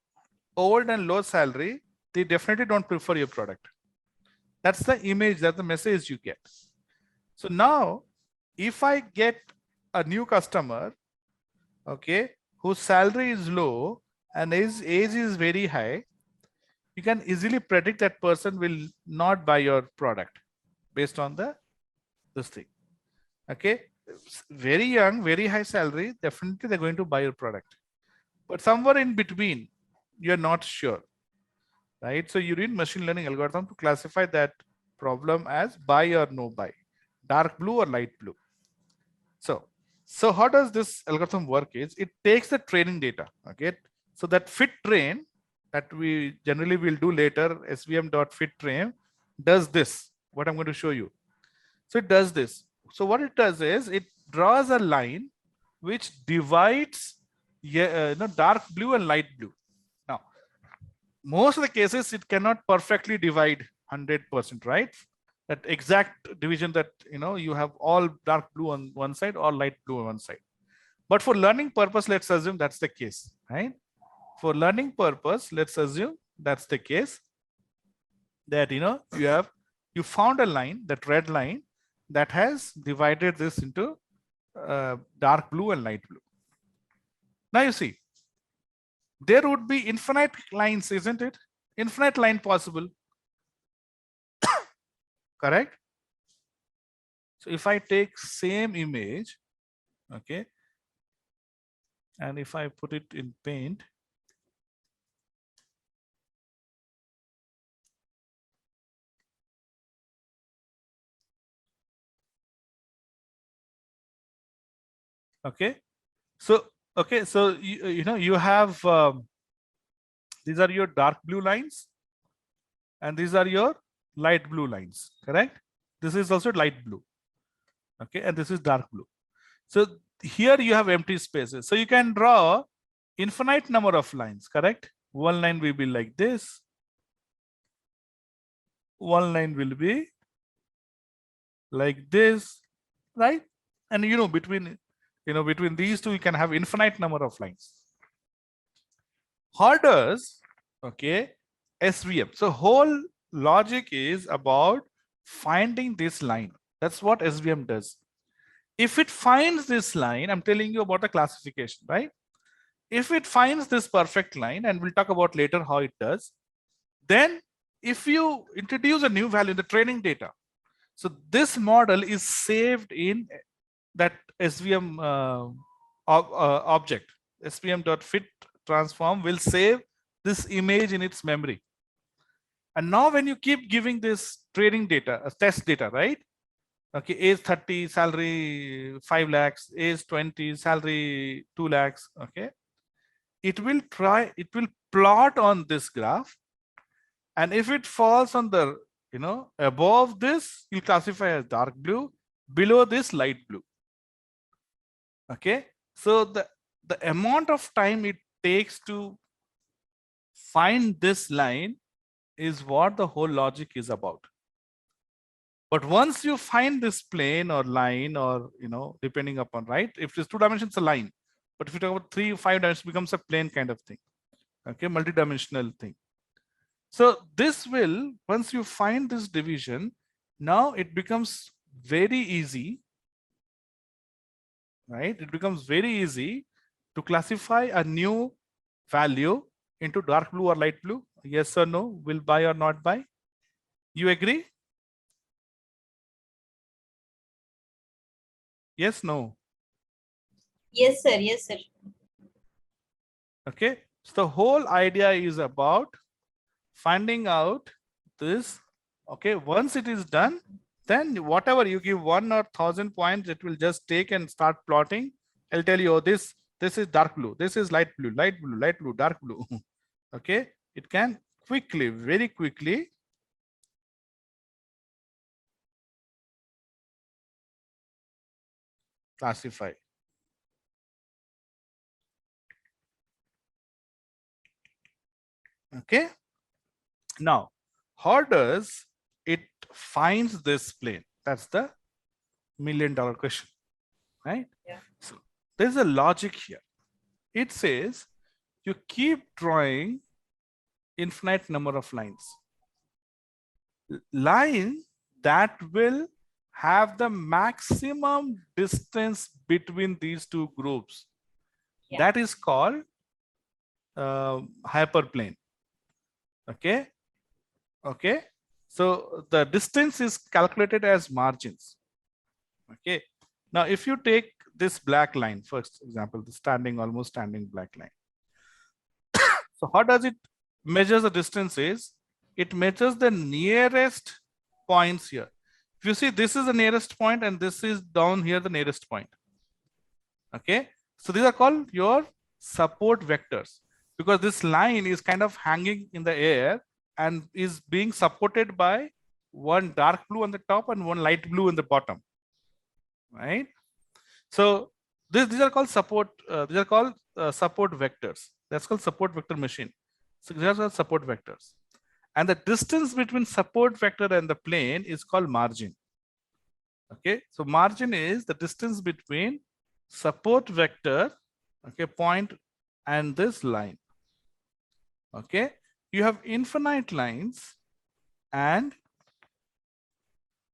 old and low salary, they definitely don't prefer your product. That's the image, that's the message you get. So now, if I get a new customer, okay, whose salary is low and his age is very high, you can easily predict that person will not buy your product based on this thing. Okay, very young, very high salary, definitely they're going to buy your product. But somewhere in between, you're not sure, right? So you need machine learning algorithm to classify that problem as buy or no buy, dark blue or light blue. So how does this algorithm work is it takes the training data. Okay, so that fit train that we generally will do later, svm.fit_train does this, what I'm going to show you. So it does this. So what it does is it draws a line which divides dark blue and light blue. Now, most of the cases it cannot perfectly divide 100%, right? That exact division that you have all dark blue on one side or light blue on one side. But for learning purpose, let's assume that's the case, right? For learning purpose, let's assume that's the case, that you found a line, that red line, that has divided this into dark blue and light blue. Now you see, there would be infinite lines, isn't it? Infinite line possible. Correct? So if I take same image, okay, and if I put it in paint, okay, so you have these are your dark blue lines and these are your light blue lines, correct? This is also light blue, okay, and this is dark blue. So here you have empty spaces, so you can draw infinite number of lines, correct? One line will be like this, one line will be like this, right? And between these two you can have infinite number of lines. How does, okay, SVM? So whole logic is about finding this line. That's what SVM does. If it finds this line, I'm telling you about the classification, right? If it finds this perfect line, and we'll talk about later how it does, then if you introduce a new value in the training data, so this model is saved in that SVM object. SVM.fit transform will save this image in its memory. And now when you keep giving this training data, test data, right? Okay, age 30, salary 5 lakhs, age 20, salary 2 lakhs, okay? It will plot on this graph. And if it falls on the, above this, you classify as dark blue, below this light blue. Okay, so the amount of time it takes to find this line is what the whole logic is about. But once you find this plane or line, or depending upon, right, if it's 2 dimensions, a line, but if you talk about 3 or 5 dimensions, becomes a plane kind of thing, okay, multi-dimensional thing. So this will, once you find this division, now it becomes very easy, right? It becomes very easy to classify a new value into dark blue or light blue. Yes or no? Will buy or not buy? You agree? Yes, no? Yes, sir. Yes, sir. Okay. So the whole idea is about finding out this. Okay. Once it is done, then whatever you give 1 or 1,000 points, it will just take and start plotting. I'll tell you, oh, this is dark blue, this is light blue, light blue, light blue, dark blue. Okay. It can quickly, very quickly classify. Okay. Now, how does it finds this plane? That's the $1,000,000 question, right? Yeah. So there's a logic here. It says you keep drawing infinite number of lines. Line that will have the maximum distance between these two groups. Yeah. That is called hyperplane. Okay. Okay. So the distance is calculated as margins. Okay. Now, if you take this black line, for example, the almost standing black line. So how does it measure the distances? It measures the nearest points here. If you see, this is the nearest point and this is down here, the nearest point. Okay. So these are called your support vectors, because this line is kind of hanging in the air and is being supported by one dark blue on the top and one light blue in the bottom, right? So These are called support. These are called support vectors. That's called support vector machine. So these are called support vectors. And the distance between support vector and the plane is called margin. Okay, so margin is the distance between support vector, okay, point and this line. Okay, you have infinite lines and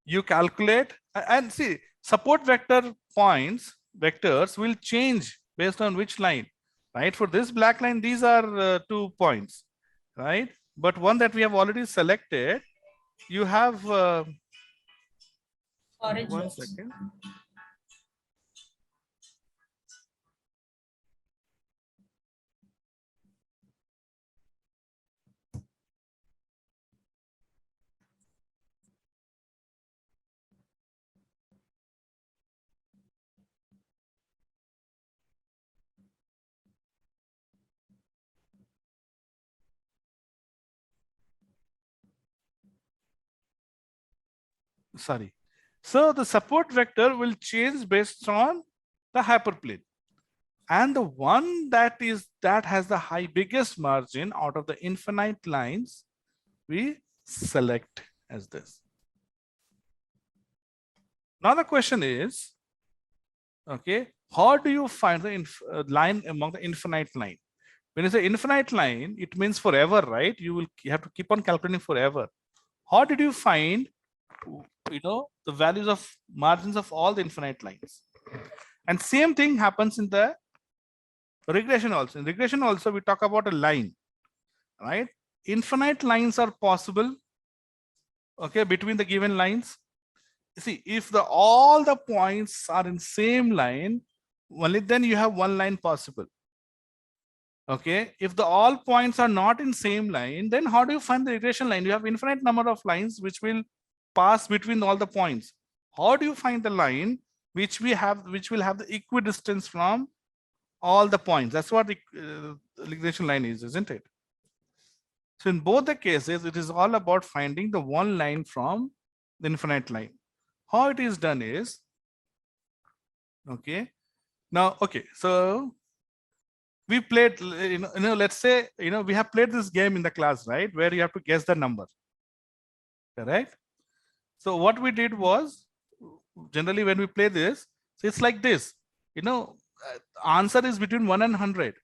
you calculate and see support vector points vectors will change based on which line, right? For this black line, these are 2 points, right? But one that we have already selected, you have Orange one ones. second. Sorry. So the support vector will change based on the hyperplane. And the one that has the biggest margin out of the infinite lines, we select as this. Now the question is, okay, how do you find the line among the infinite line? When you say infinite line, it means forever, right? You have to keep on calculating forever. How did you find, the values of margins of all the infinite lines? And same thing happens in the regression also. In regression also, we talk about a line, right? Infinite lines are possible, okay, between the given lines. See, if all the points are in same line, only then you have one line possible. Okay, if all points are not in same line, then how do you find the regression line? You have infinite number of lines which will pass between all the points. How do you find the line which will have the equidistance from all the points? That's what the regression line is, isn't it? So in both the cases, it is all about finding the one line from the infinite line. How it is done is, okay, now, okay, so we played, let's say, we have played this game in the class, right? Where you have to guess the number, correct? So what we did was, generally when we play this, so it's like this, answer is between 1 and 100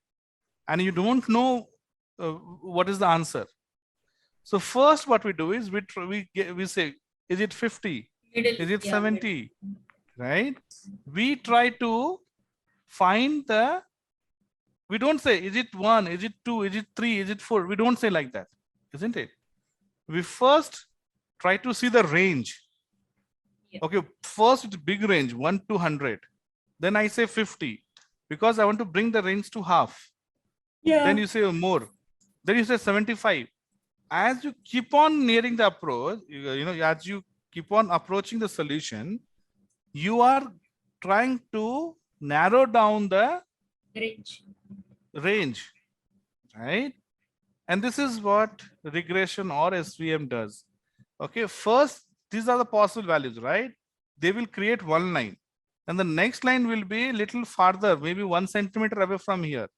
and you don't know what is the answer. So first what we do is we say, is it 50? Middle, Is it yeah, 70? Right? We try to find we don't say, is it 1, is it 2, is it 3, is it 4? We don't say like that, isn't it? We first try to see the range. Yeah. Okay, first it's big range, 1 to 100. Then I say 50 because I want to bring the range to half. Yeah. Then you say more. Then you say 75. As you keep on nearing the approach, as you keep on approaching the solution, you are trying to narrow down the range, right? And this is what regression or SVM does. Okay, first, these are the possible values, right? They will create one line. And the next line will be a little farther, maybe 1 centimeter away from here.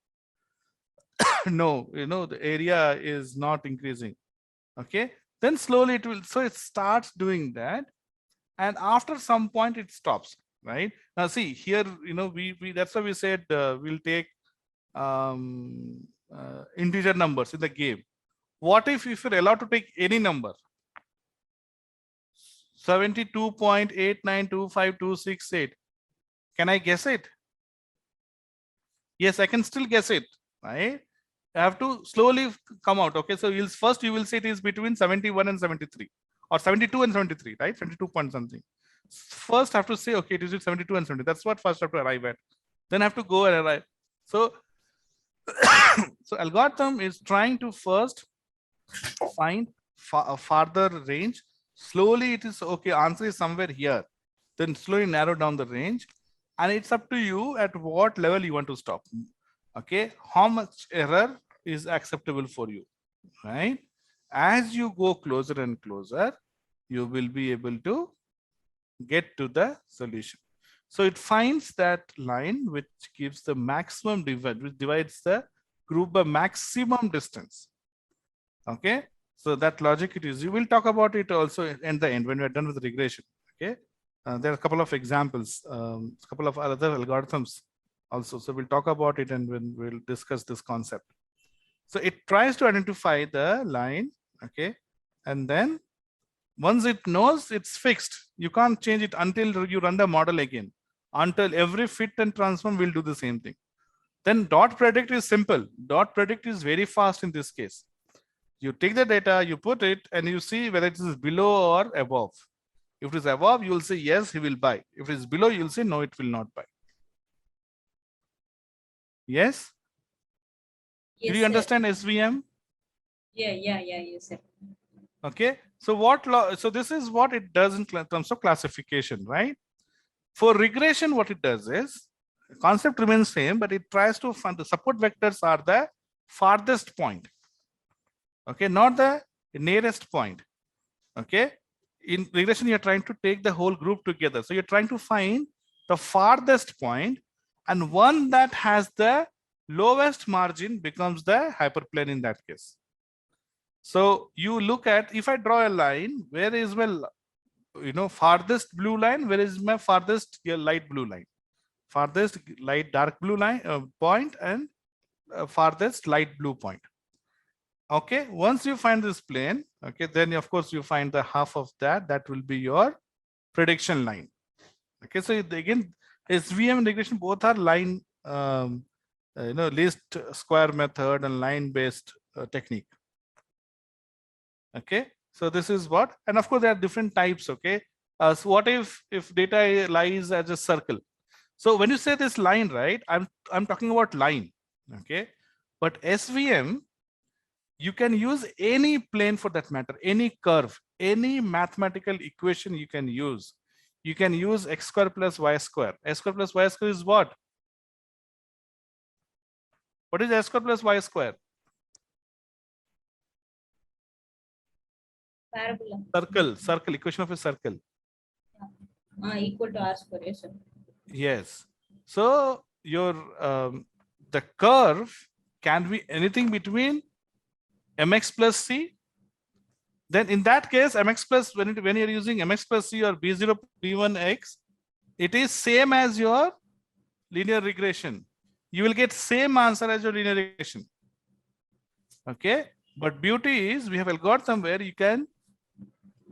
No, the area is not increasing. Okay, then slowly it starts doing that. And after some point it stops, right? Now see here, we that's why we said we'll take integer numbers in the game. What if you're allowed to take any number? 72.8925268. Can I guess it? Yes, I can still guess it, right? I have to slowly come out. Okay, so first you will say it is between 71 and 73 or 72 and 73, right? 72 point something. First I have to say, okay, it is 72 and 70. That's what first I have to arrive at. Then I have to go and arrive. So, so algorithm is trying to first find a farther range. Slowly it is, okay, answer is somewhere here. Then slowly narrow down the range. And it's up to you at what level you want to stop. Okay, how much error is acceptable for you, right? As you go closer and closer, you will be able to get to the solution. So it finds that line which gives the maximum divide, which divides the group by maximum distance. Okay, so that logic it is. You will talk about it also in the end when we're done with regression. Okay, there are a couple of examples, a couple of other algorithms also. So we'll talk about it and when we'll discuss this concept. So it tries to identify the line. Okay, and then once it knows it's fixed, you can't change it until you run the model again. Until every fit and transform will do the same thing. Then dot predict is simple. Dot predict is very fast in this case. You take the data, you put it, and you see whether it is below or above. If it is above, you will say yes, he will buy. If it is below, you will say no, it will not buy. Yes? Yes, Do you sir. understand SVM? Yeah, yes, sir. Okay. So so this is what it does in terms of classification, right? For regression, what it does is concept remains same, but it tries to find the support vectors are the farthest point. Okay, not the nearest point. Okay, in regression, you're trying to take the whole group together. So you're trying to find the farthest point, and one that has the lowest margin becomes the hyperplane in that case. So you look at, if I draw a line, where is my, farthest blue line? Where is my farthest light blue line? Farthest light dark blue line point and farthest light blue point. Okay, once you find this plane, okay, then of course you find the half of that will be your prediction line. Okay, so again, SVM and regression both are line, least square method and line based technique. Okay, so this is what, and of course there are different types. Okay, so what if data lies as a circle? So when you say this line, right, I'm talking about line. Okay, but SVM, you can use any plane for that matter, any curve, any mathematical equation you can use. You can use x square plus y square. X square plus y square is what? What is x square plus y square? Parabola. Circle, equation of a circle. Equal to R square, yes, sir. Yes. So your the curve can be anything between mx plus c. Then in that case, mx plus, when you're using mx plus c or b0 b1 x, it is same as your linear regression. You will get same answer as your linear regression. Okay, but beauty is we have algorithm where you can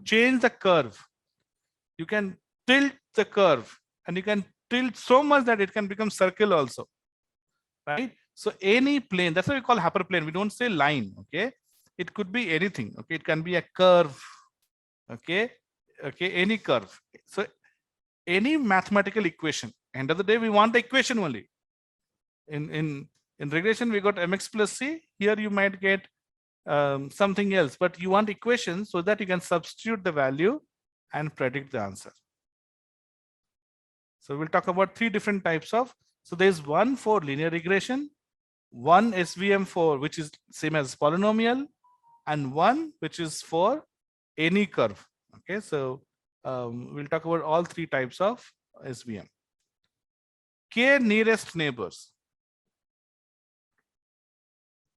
change the curve. You can tilt the curve, and you can tilt so much that it can become circle also, right? So any plane, that's why we call hyperplane. We don't say line. Okay, it could be anything. Okay, it can be a curve. Okay, any curve. So any mathematical equation. End of the day, we want the equation only. In regression, we got mx plus c. Here you might get something else, but you want equations so that you can substitute the value and predict the answer. So we'll talk about three different types of. So there's one for linear regression, one SVM for which is same as polynomial, and one which is for any curve. Okay, so we'll talk about all three types of SVM. K nearest neighbors.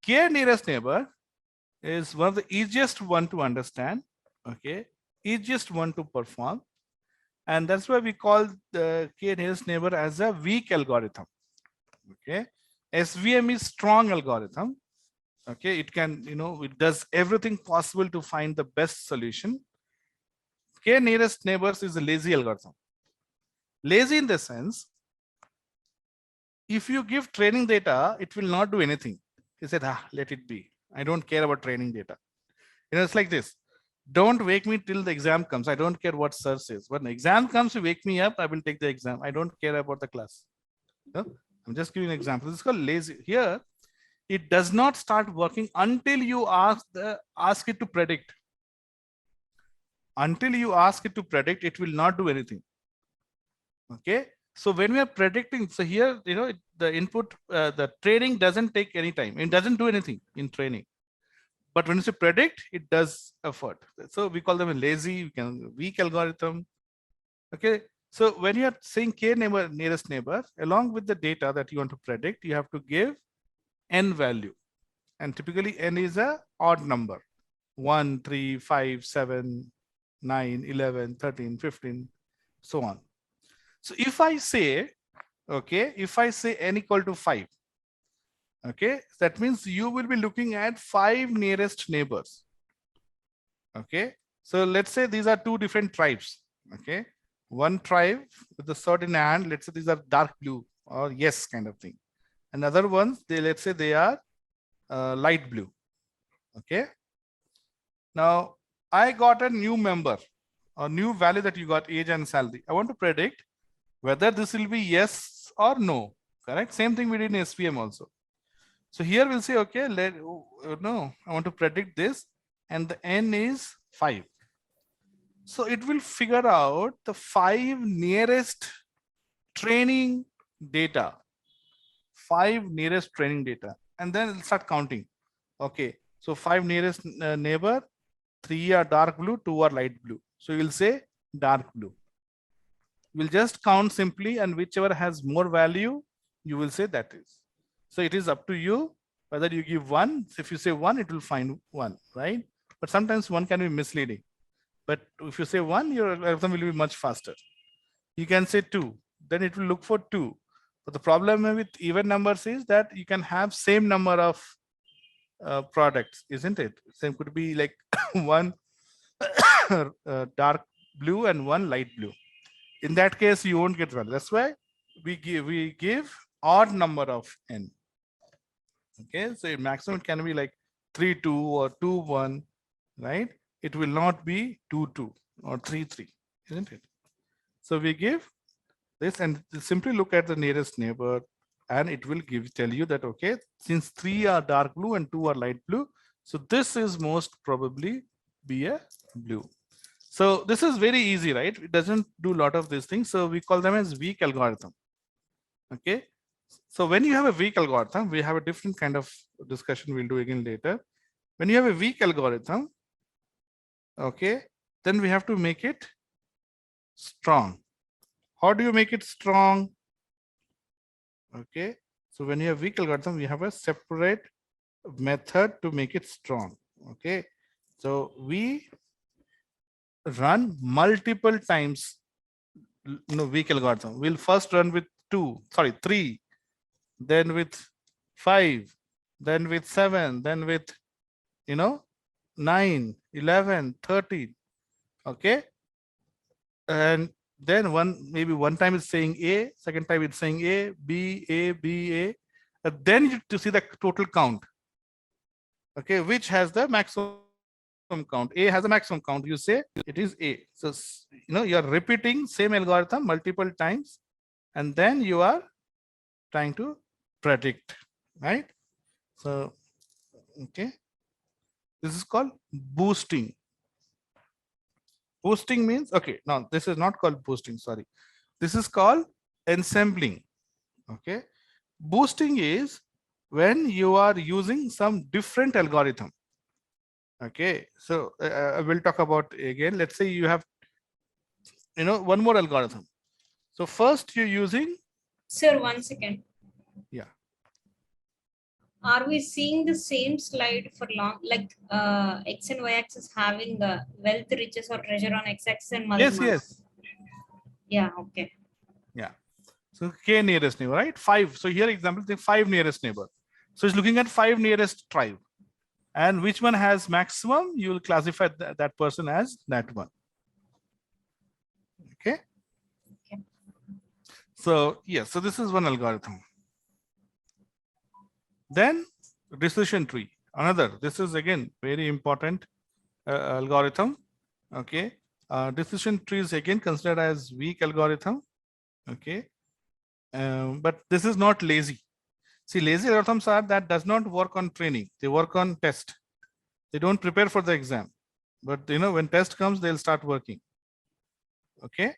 K nearest neighbor is one of the easiest one to understand. Okay, easiest one to perform. And that's why we call the K nearest neighbor as a weak algorithm. Okay, SVM is strong algorithm. Okay, it can, it does everything possible to find the best solution. K nearest neighbors is a lazy algorithm. Lazy in the sense, if you give training data, it will not do anything. He said, let it be. I don't care about training data. It's like this. Don't wake me till the exam comes. I don't care what sir says. When the exam comes, you wake me up, I will take the exam. I don't care about the class. No? I'm just giving an example. This is called lazy. Here, it does not start working until you ask it to predict. Until you ask it to predict, it will not do anything. Okay. So when we are predicting, so here, the input, the training doesn't take any time. It doesn't do anything in training. But when you say predict, it does effort. So we call them a lazy, weak algorithm. Okay. So when you are saying k neighbor, nearest neighbor, along with the data that you want to predict, you have to give n value. And typically n is a odd number. 1, 3, 5, 7, 9, 11, 13, 15, so on. So if I say, okay, if I say n equal to 5, okay, that means you will be looking at 5 nearest neighbors. Okay, so let's say these are two different tribes. Okay, one tribe with the sword in hand, let's say these are dark blue or yes kind of thing. Another ones, they let's say they are light blue. Okay, now I got a new member, a new value that you got, age and salary. I want to predict whether this will be yes or no. Correct. Same thing we did in SVM also. So here we'll say, okay, no, I want to predict this, and the n is 5. So it will figure out the 5 nearest training data, 5 nearest training data, and then it'll start counting. Okay, so 5 nearest neighbor, 3 are dark blue, 2 are light blue. So you will say dark blue. We'll just count simply, and whichever has more value, you will say that is. So it is up to you whether you give 1. So if you say 1, it will find 1, right? But sometimes 1 can be misleading. But if you say 1, your algorithm will be much faster. You can say 2, then it will look for 2. But the problem with even numbers is that you can have same number of products, isn't it? Same could be like one dark blue and one light blue. In that case, you won't get value. That's why we give odd number of n. Okay, so maximum can be like 3, 2 or 2, 1, right? It will not be 2, 2 or 3, 3, isn't it? So we give this and simply look at the nearest neighbor, and it will tell you that, okay, since 3 are dark blue and 2 are light blue, so this is most probably be a blue. So this is very easy, right? It doesn't do a lot of these things. So we call them as weak algorithm. Okay. So when you have a weak algorithm, we have a different kind of discussion we'll do again later. When you have a weak algorithm, okay, then we have to make it strong. How do you make it strong? Okay. So when you have weak algorithm, we have a separate method to make it strong. Okay. So we run multiple times weak algorithm. We'll first run with 3, then with 5, then with 7, then with 9, 11, 13. Okay, and then maybe one time it's saying A, second time it's saying A, B, and then you to see the total count. Okay, which has the maximum count. A has a maximum count. You say it is A. So you are repeating same algorithm multiple times, and then you are trying to predict, right? So okay, this is called boosting. Boosting means, okay, now this is not called boosting, sorry. This is called ensembling. Okay, boosting is when you are using some different algorithm. Okay, so I will talk about again. Let's say you have one more algorithm. So first you're using, Sir, 1 second. yeah, Are we seeing the same slide for long, like x and y axis having wealth, riches, or treasure on x axis and yes, Yeah, okay. yeah. So k nearest neighbor, right? 5. So here example, the 5 nearest neighbor. So it's looking at 5 nearest tribe, and which one has maximum, you will classify that person as that one. Okay. So yes, so this is one algorithm. Then decision tree, another. This is again very important algorithm. Okay, decision tree is again considered as weak algorithm. Okay, but this is not lazy. See, lazy algorithms are that does not work on training. They work on test. They don't prepare for the exam, but when test comes, they'll start working. Okay,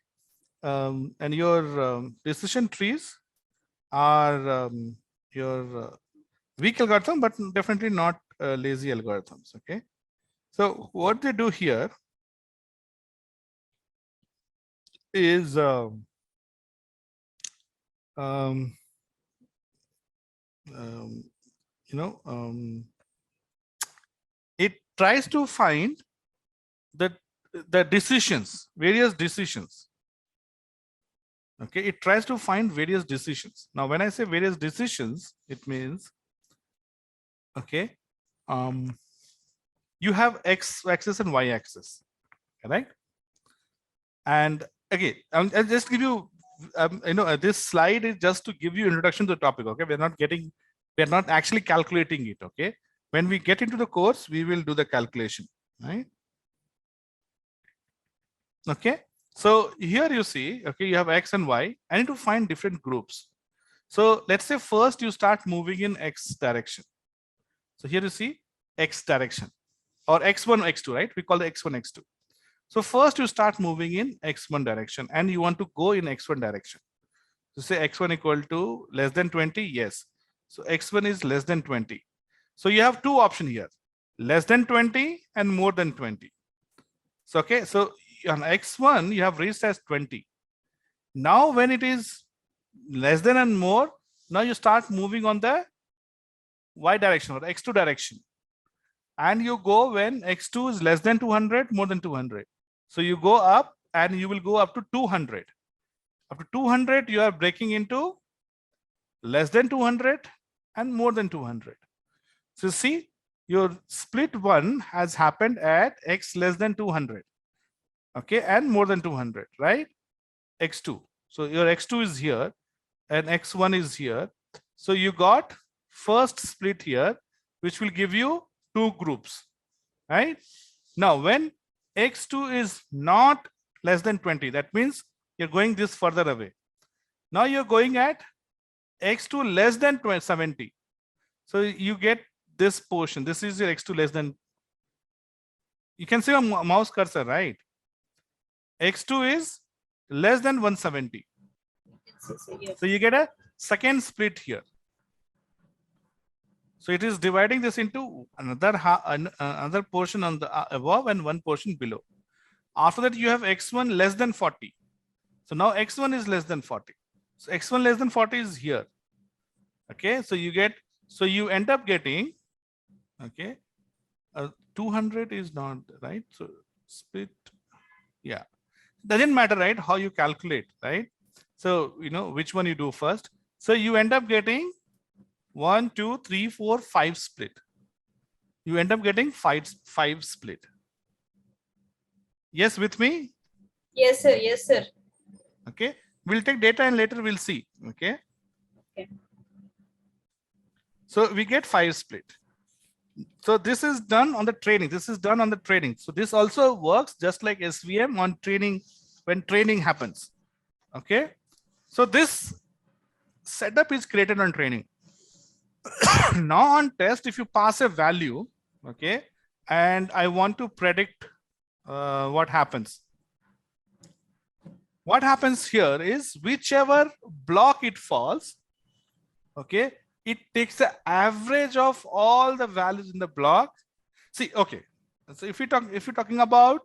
and your decision trees are your weak algorithm, but definitely not lazy algorithms. Okay, so what they do here, is you know, it tries to find the decisions, various decisions. Okay, it tries to find various decisions. Now, when I say various decisions, it means, okay, you have x axis and y axis, correct? And again, I'll just give you, this slide is just to give you introduction to the topic. Okay, we're not actually calculating it. Okay, when we get into the course, we will do the calculation, right? Okay, so here you see, okay, you have x and y. I need to find different groups. So let's say first you start moving in x direction. So here you see x direction, or x1, x2, right? We call the x1, x2. So first you start moving in x1 direction and you want to go in x1 direction. So say x1 equal to less than 20, yes. So x1 is less than 20. So you have two options here, less than 20 and more than 20. So okay, so on x1 you have reached as 20. Now when it is less than and more, now you start moving on the y direction or x2 direction, and you go when x2 is less than 200, more than 200. So you go up and you will go up to 200. Up to 200 you are breaking into less than 200 and more than 200. So see, your split one has happened at x less than 200, okay, and more than 200, right? X2. So your x2 is here and x1 is here. So you got first split here, which will give you two groups, right? Now, when x2 is not less than 20, that means you're going this further away. Now you're going at x2 less than 70. So you get this portion. This is your x2 less than. You can see a mouse cursor, right? x2 is less than 170. So you get a second split here. So it is dividing this into another portion on the above and one portion below. After that, you have x1 less than 40. So now x1 is less than 40. So x1 less than 40 is here. Okay, so you end up getting, okay, 200 is not right. So split, yeah, doesn't matter, right? How you calculate, right? So you know which one you do first. So you end up getting 1, 2, 3, 4, 5 split. You end up getting five split. Yes, with me? Yes, sir. Yes, sir. Okay, we'll take data and later we'll see. Okay. Okay. So we get 5 split. So this is done on the training. This is done on the training. So this also works just like SVM on training when training happens. Okay. So this setup is created on training. Now on test, if you pass a value, okay, and I want to predict what happens. What happens here is whichever block it falls, okay, it takes the average of all the values in the block. See, okay, so if you're talking about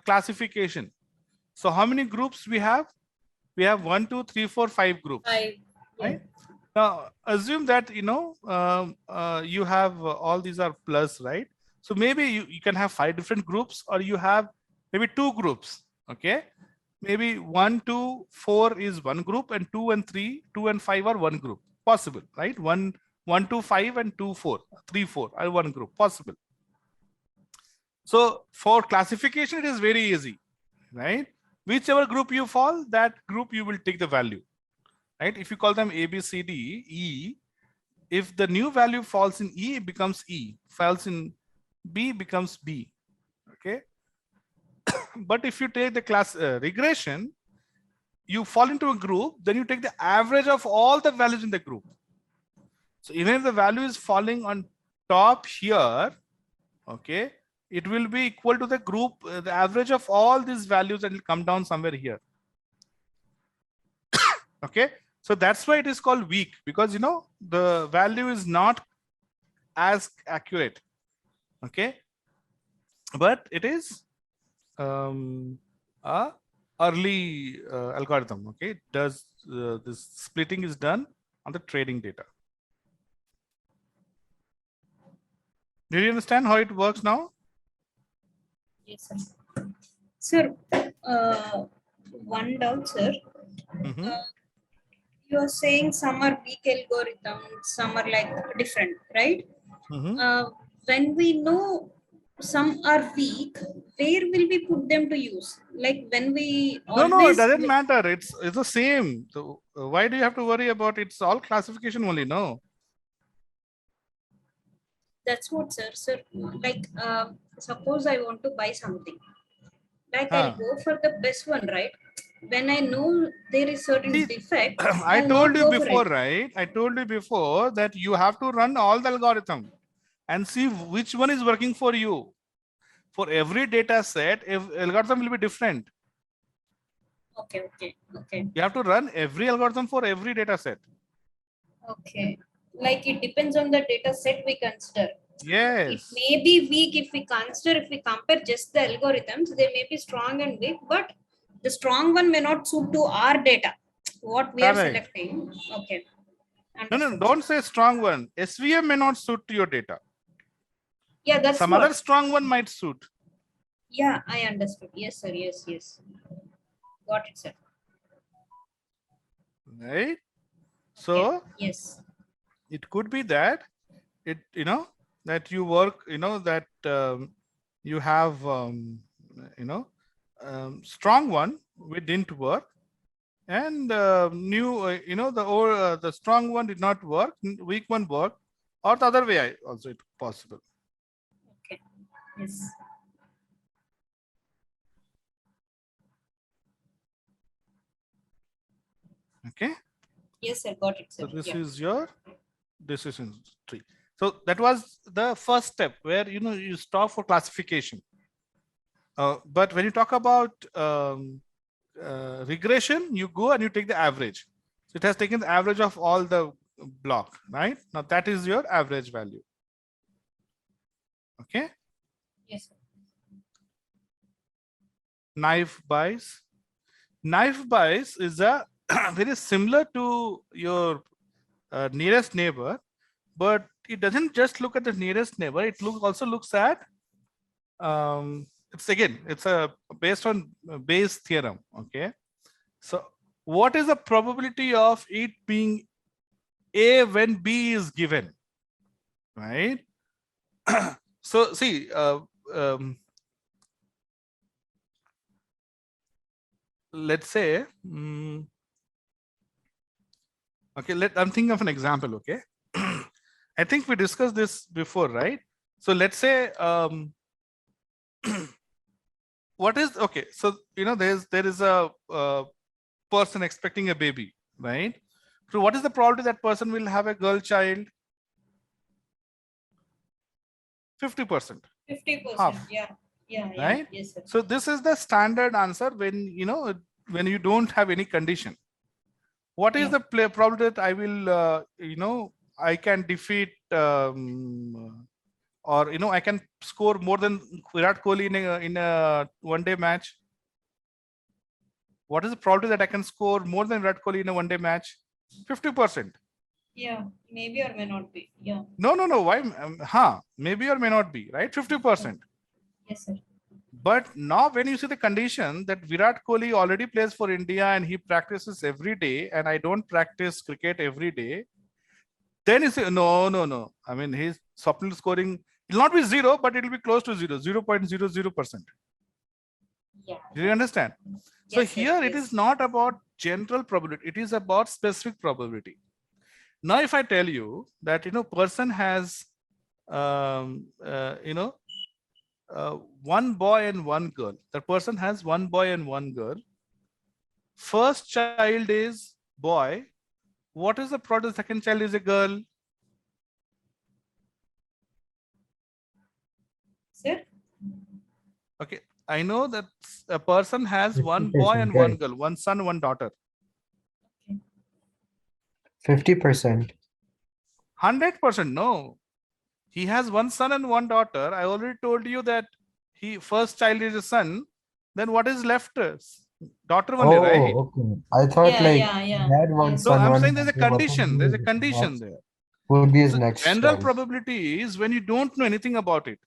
classification, so how many groups we have? We have 1, 2, 3, 4, 5 groups. 5. Right? Now assume that you have all these are plus, right? So maybe you can have 5 different groups, or you have maybe 2 groups. Okay, maybe 1, 2, 4 is one group, and 2 and 3, 2 and 5 are one group. Possible, right? 1, 2, 5 and 2, 4, 3, 4 are one group. Possible. So for classification, it is very easy, right? Whichever group you fall, that group you will take the value, right? If you call them A, B, C, D, E, if the new value falls in E, it becomes E. Falls in B, becomes B. Okay. But if you take the class regression, you fall into a group, then you take the average of all the values in the group. So even if the value is falling on top here, okay, it will be equal to the group, the average of all these values, and it will come down somewhere here. Okay, so that's why it is called weak, because the value is not as accurate. Okay, but it is a early algorithm. Okay, does this splitting is done on the training data. Do you understand how it works now? Yes, sir. Sir, one doubt, sir. Mhm. You are saying some are weak algorithms, some are like different, right? Mhm. When we know some are weak, where will we put them to use? Like when we No, it always, doesn't matter. It's the same. So why do you have to worry about it? It's all classification only. No. that's what, sir. Sir, like suppose I want to buy something, like I'll Huh. go for the best one, right? When I know there is certain See, defect, I I'll told not you go for before, it. right? I told you before that you have to run all the algorithm and see which one is working for you. For every data set, if algorithm will be different. Okay, okay, okay, You have to run every algorithm for every data set. okay. Like it depends on the data set we consider. It Yes. may be weak if we consider, if we compare just the algorithms, they may be strong and weak, but the strong one may not suit to our data, what we are Correct. selecting. Okay, No, understood, sir. don't say strong one. SVM may not suit to your data. Yeah, that's Some other what. strong one might suit, Yeah, I understood. Yes, sir. Yes, yes. Got it, sir. right? Okay. So Yes. it could be that that you work, that you have strong one which didn't work, and new the strong one did not work, weak one worked, or the other way also it possible. Okay. Yes. Okay, Yes, sir. Got it, sir. so this Yeah. is your decision tree. So that was the first step where you stop for classification. But when you talk about regression, you go and you take the average. So it has taken the average of all the block, right? Now that is your average value. Okay. Yes, sir. Knife buys. Knife buys is a very similar to your nearest neighbor, but it doesn't just look at the nearest neighbor. It also looks at it's a based on Bayes theorem. Okay. So what is the probability of it being A when B is given, right? So see, let's say, okay, I'm thinking of an example, okay? I think we discussed this before, right? So let's say, what is, okay, so, there is a person expecting a baby, right? So what is the probability that person will have a girl child? 50%, 50%. half, Yeah. Yeah. Yeah. right? Yes, sir. So this is the standard answer when you don't have any condition. What is Yeah. the probability that I will, I can defeat or I can score more than Virat Kohli in a one-day match? What is the probability that I can score more than Virat Kohli in a one-day match? 50%. Yeah. Maybe or may not be. Yeah. No. Why? Maybe or may not be, right? 50%. Yes, sir. But now when you see the condition that Virat Kohli already plays for India and he practices every day, and I don't practice cricket every day, then you say, no. I mean, his Swapnil scoring will not be zero, but it will be close to zero, 0.00%. Yeah. Do you understand? So Yes, sir. here it is Yes. not about general probability, it is about specific probability. Now, if I tell you that, person has, one boy and one girl, the person has one boy and one girl. First child is boy. What is the product? Second child is a girl. Sir. Okay. I know that a person has one boy 50%, and one right? girl, one son, one daughter. 50%. 100% no. He has one son and one daughter. I already told you that he first child is a son. Then what is left? Daughter only, right? Okay. I thought Yeah, like yeah, yeah. dad wants Yes. So I'm someone saying there's a who what condition. There's a condition there. would be his So next general choice. probability is when you don't know anything about it,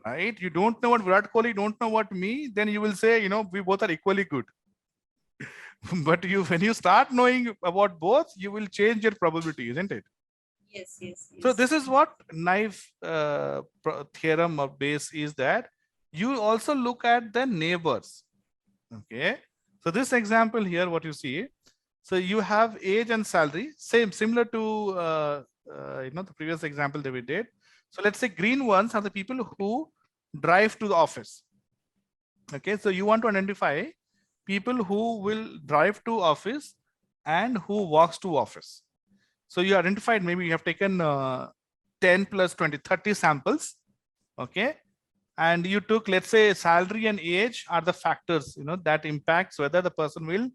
right? You don't know what Virat Kohli, don't know what me, then you will say, we both are equally good. But when you start knowing about both, you will change your probability, isn't it? Yes, yes, So yes. this is what knife theorem or base is, that you also look at the neighbors. Okay. So this example here, what you see, so you have age and salary, similar to the previous example that we did. So let's say green ones are the people who drive to the office. Okay, so you want to identify people who will drive to office and who walks to office. So you identified, maybe you have taken 10 plus 20, 30 samples. Okay. And you took, let's say, salary and age are the factors, that impacts whether the person will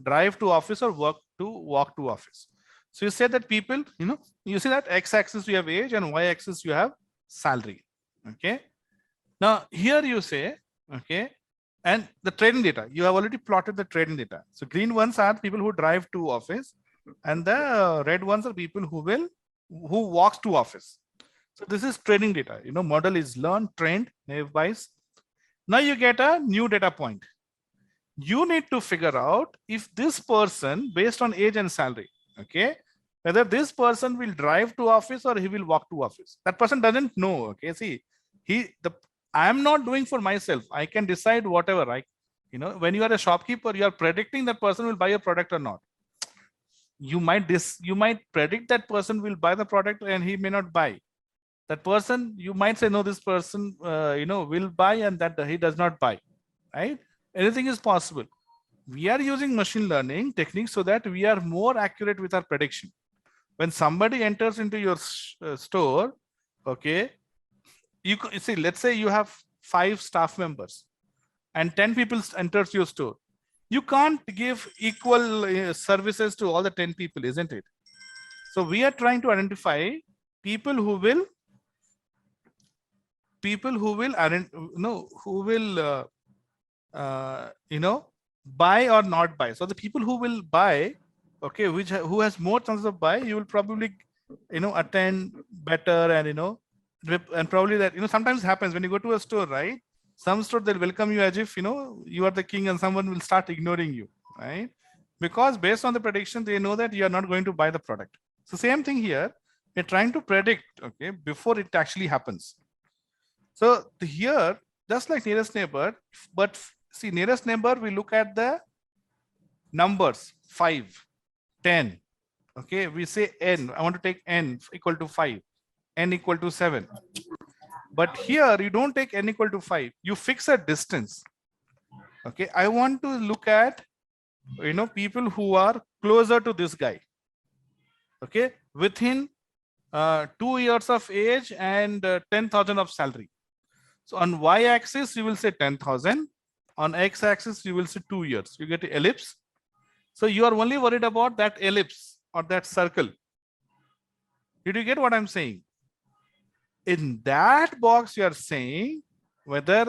drive to office or walk to office. So you say that people, you see that x-axis you have age and y-axis you have salary. Okay. Now here you say, okay, and the trading data, you have already plotted the trading data. So green ones are people who drive to office, and the red ones are people who walks to office. So this is training data. Model is learned, trained, naive Bayes. Now you get a new data point. You need to figure out if this person, based on age and salary, okay, whether this person will drive to office or he will walk to office. That person doesn't know. Okay, see, I am not doing for myself. I can decide whatever I, when you are a shopkeeper, you are predicting that person will buy a product or not. You might predict that person will buy the product and he may not buy. That person, you might say, no, this person will buy, and that he does not buy, right? Anything is possible. We are using machine learning techniques so that we are more accurate with our prediction. When somebody enters into your store, okay, you see, let's say you have 5 staff members and 10 people enters your store. You can't give equal services to all the 10 people, isn't it? So we are trying to identify people who will buy or not buy. So the people who will buy, okay, who has more chances of buy, you will probably attend better, and and probably that sometimes happens when you go to a store, right? Some store they'll welcome you as if you are the king, and someone will start ignoring you, right? Because based on the prediction, they know that you are not going to buy the product. So same thing here, we're trying to predict, okay, before it actually happens. So here, just like nearest neighbor, but see, nearest neighbor, we look at the numbers 5, 10. Okay, we say n. I want to take n equal to 5, n equal to 7. But here you don't take n equal to 5. You fix a distance. Okay, I want to look at people who are closer to this guy. Okay, within 2 years of age and 10,000 of salary. So on y-axis, you will say 10,000. On x-axis, you will say 2 years. You get ellipse. So you are only worried about that ellipse or that circle. Did you get what I'm saying? In that box, you are saying whether,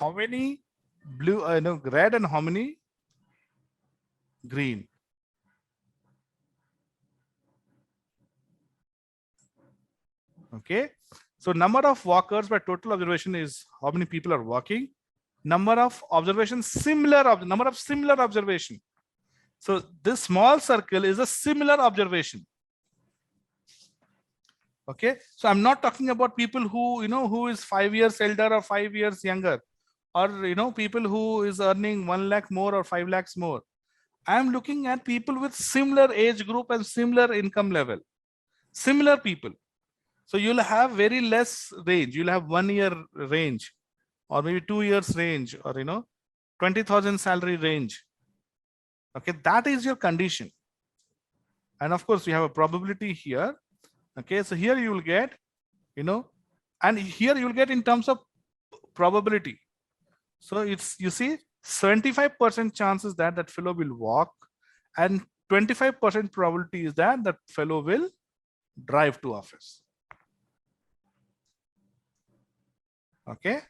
how many blue, red and how many green. Okay. So number of walkers by total observation is how many people are walking. Number of observations, number of similar observation. So this small circle is a similar observation. Okay, so I'm not talking about people who who is 5 years elder or 5 years younger, or people who is earning 1 lakh more or 5 lakhs more. I'm looking at people with similar age group and similar income level, similar people. So you'll have very less range. You'll have 1 year range, or maybe 2 years range, or 20,000 salary range. Okay, that is your condition. And of course, we have a probability here. Okay, so here you will get, and here you will get in terms of probability. So it's, you see, 75% chances that that fellow will walk, and 25% probability is that that fellow will drive to office. Okay.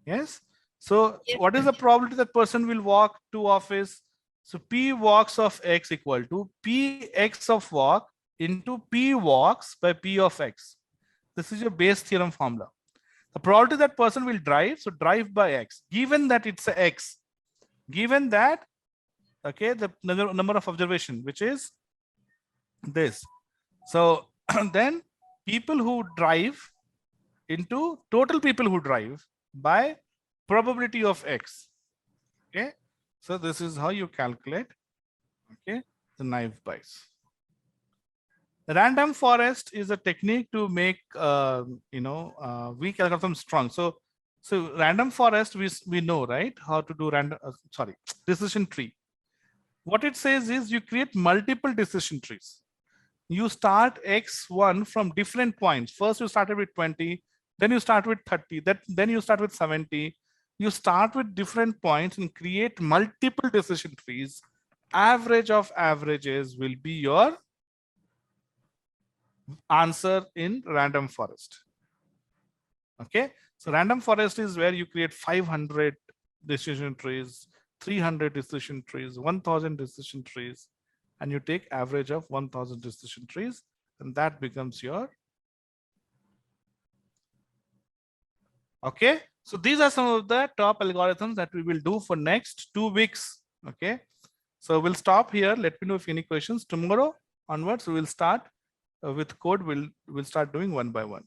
Yes. So Yes, what is the probability that person will walk to office? So P walks of X equal to Px of walk into P walks by P of X. This is your base theorem formula. The probability that person will drive, so drive by X, given that it's a X, given that, okay, the number of observation, which is this. So then people who drive into total people who drive by probability of X. Okay. So this is how you calculate, okay, the knife buys. The random forest is a technique to make, weak algorithm strong. So random forest, we know, right, how to do random, decision tree. What it says is you create multiple decision trees. You start X1 from different points. First you started with 20, then you start with 30, then you start with 70. You start with different points and create multiple decision trees. Average of averages will be your answer in random forest. Okay, so random forest is where you create 500 decision trees, 300 decision trees, 1000 decision trees, and you take average of 1000 decision trees, and that becomes your. Okay, so these are some of the top algorithms that we will do for next 2 weeks. Okay, so we'll stop here. Let me know if any questions. Tomorrow onwards we will start with code. We'll start doing one by one.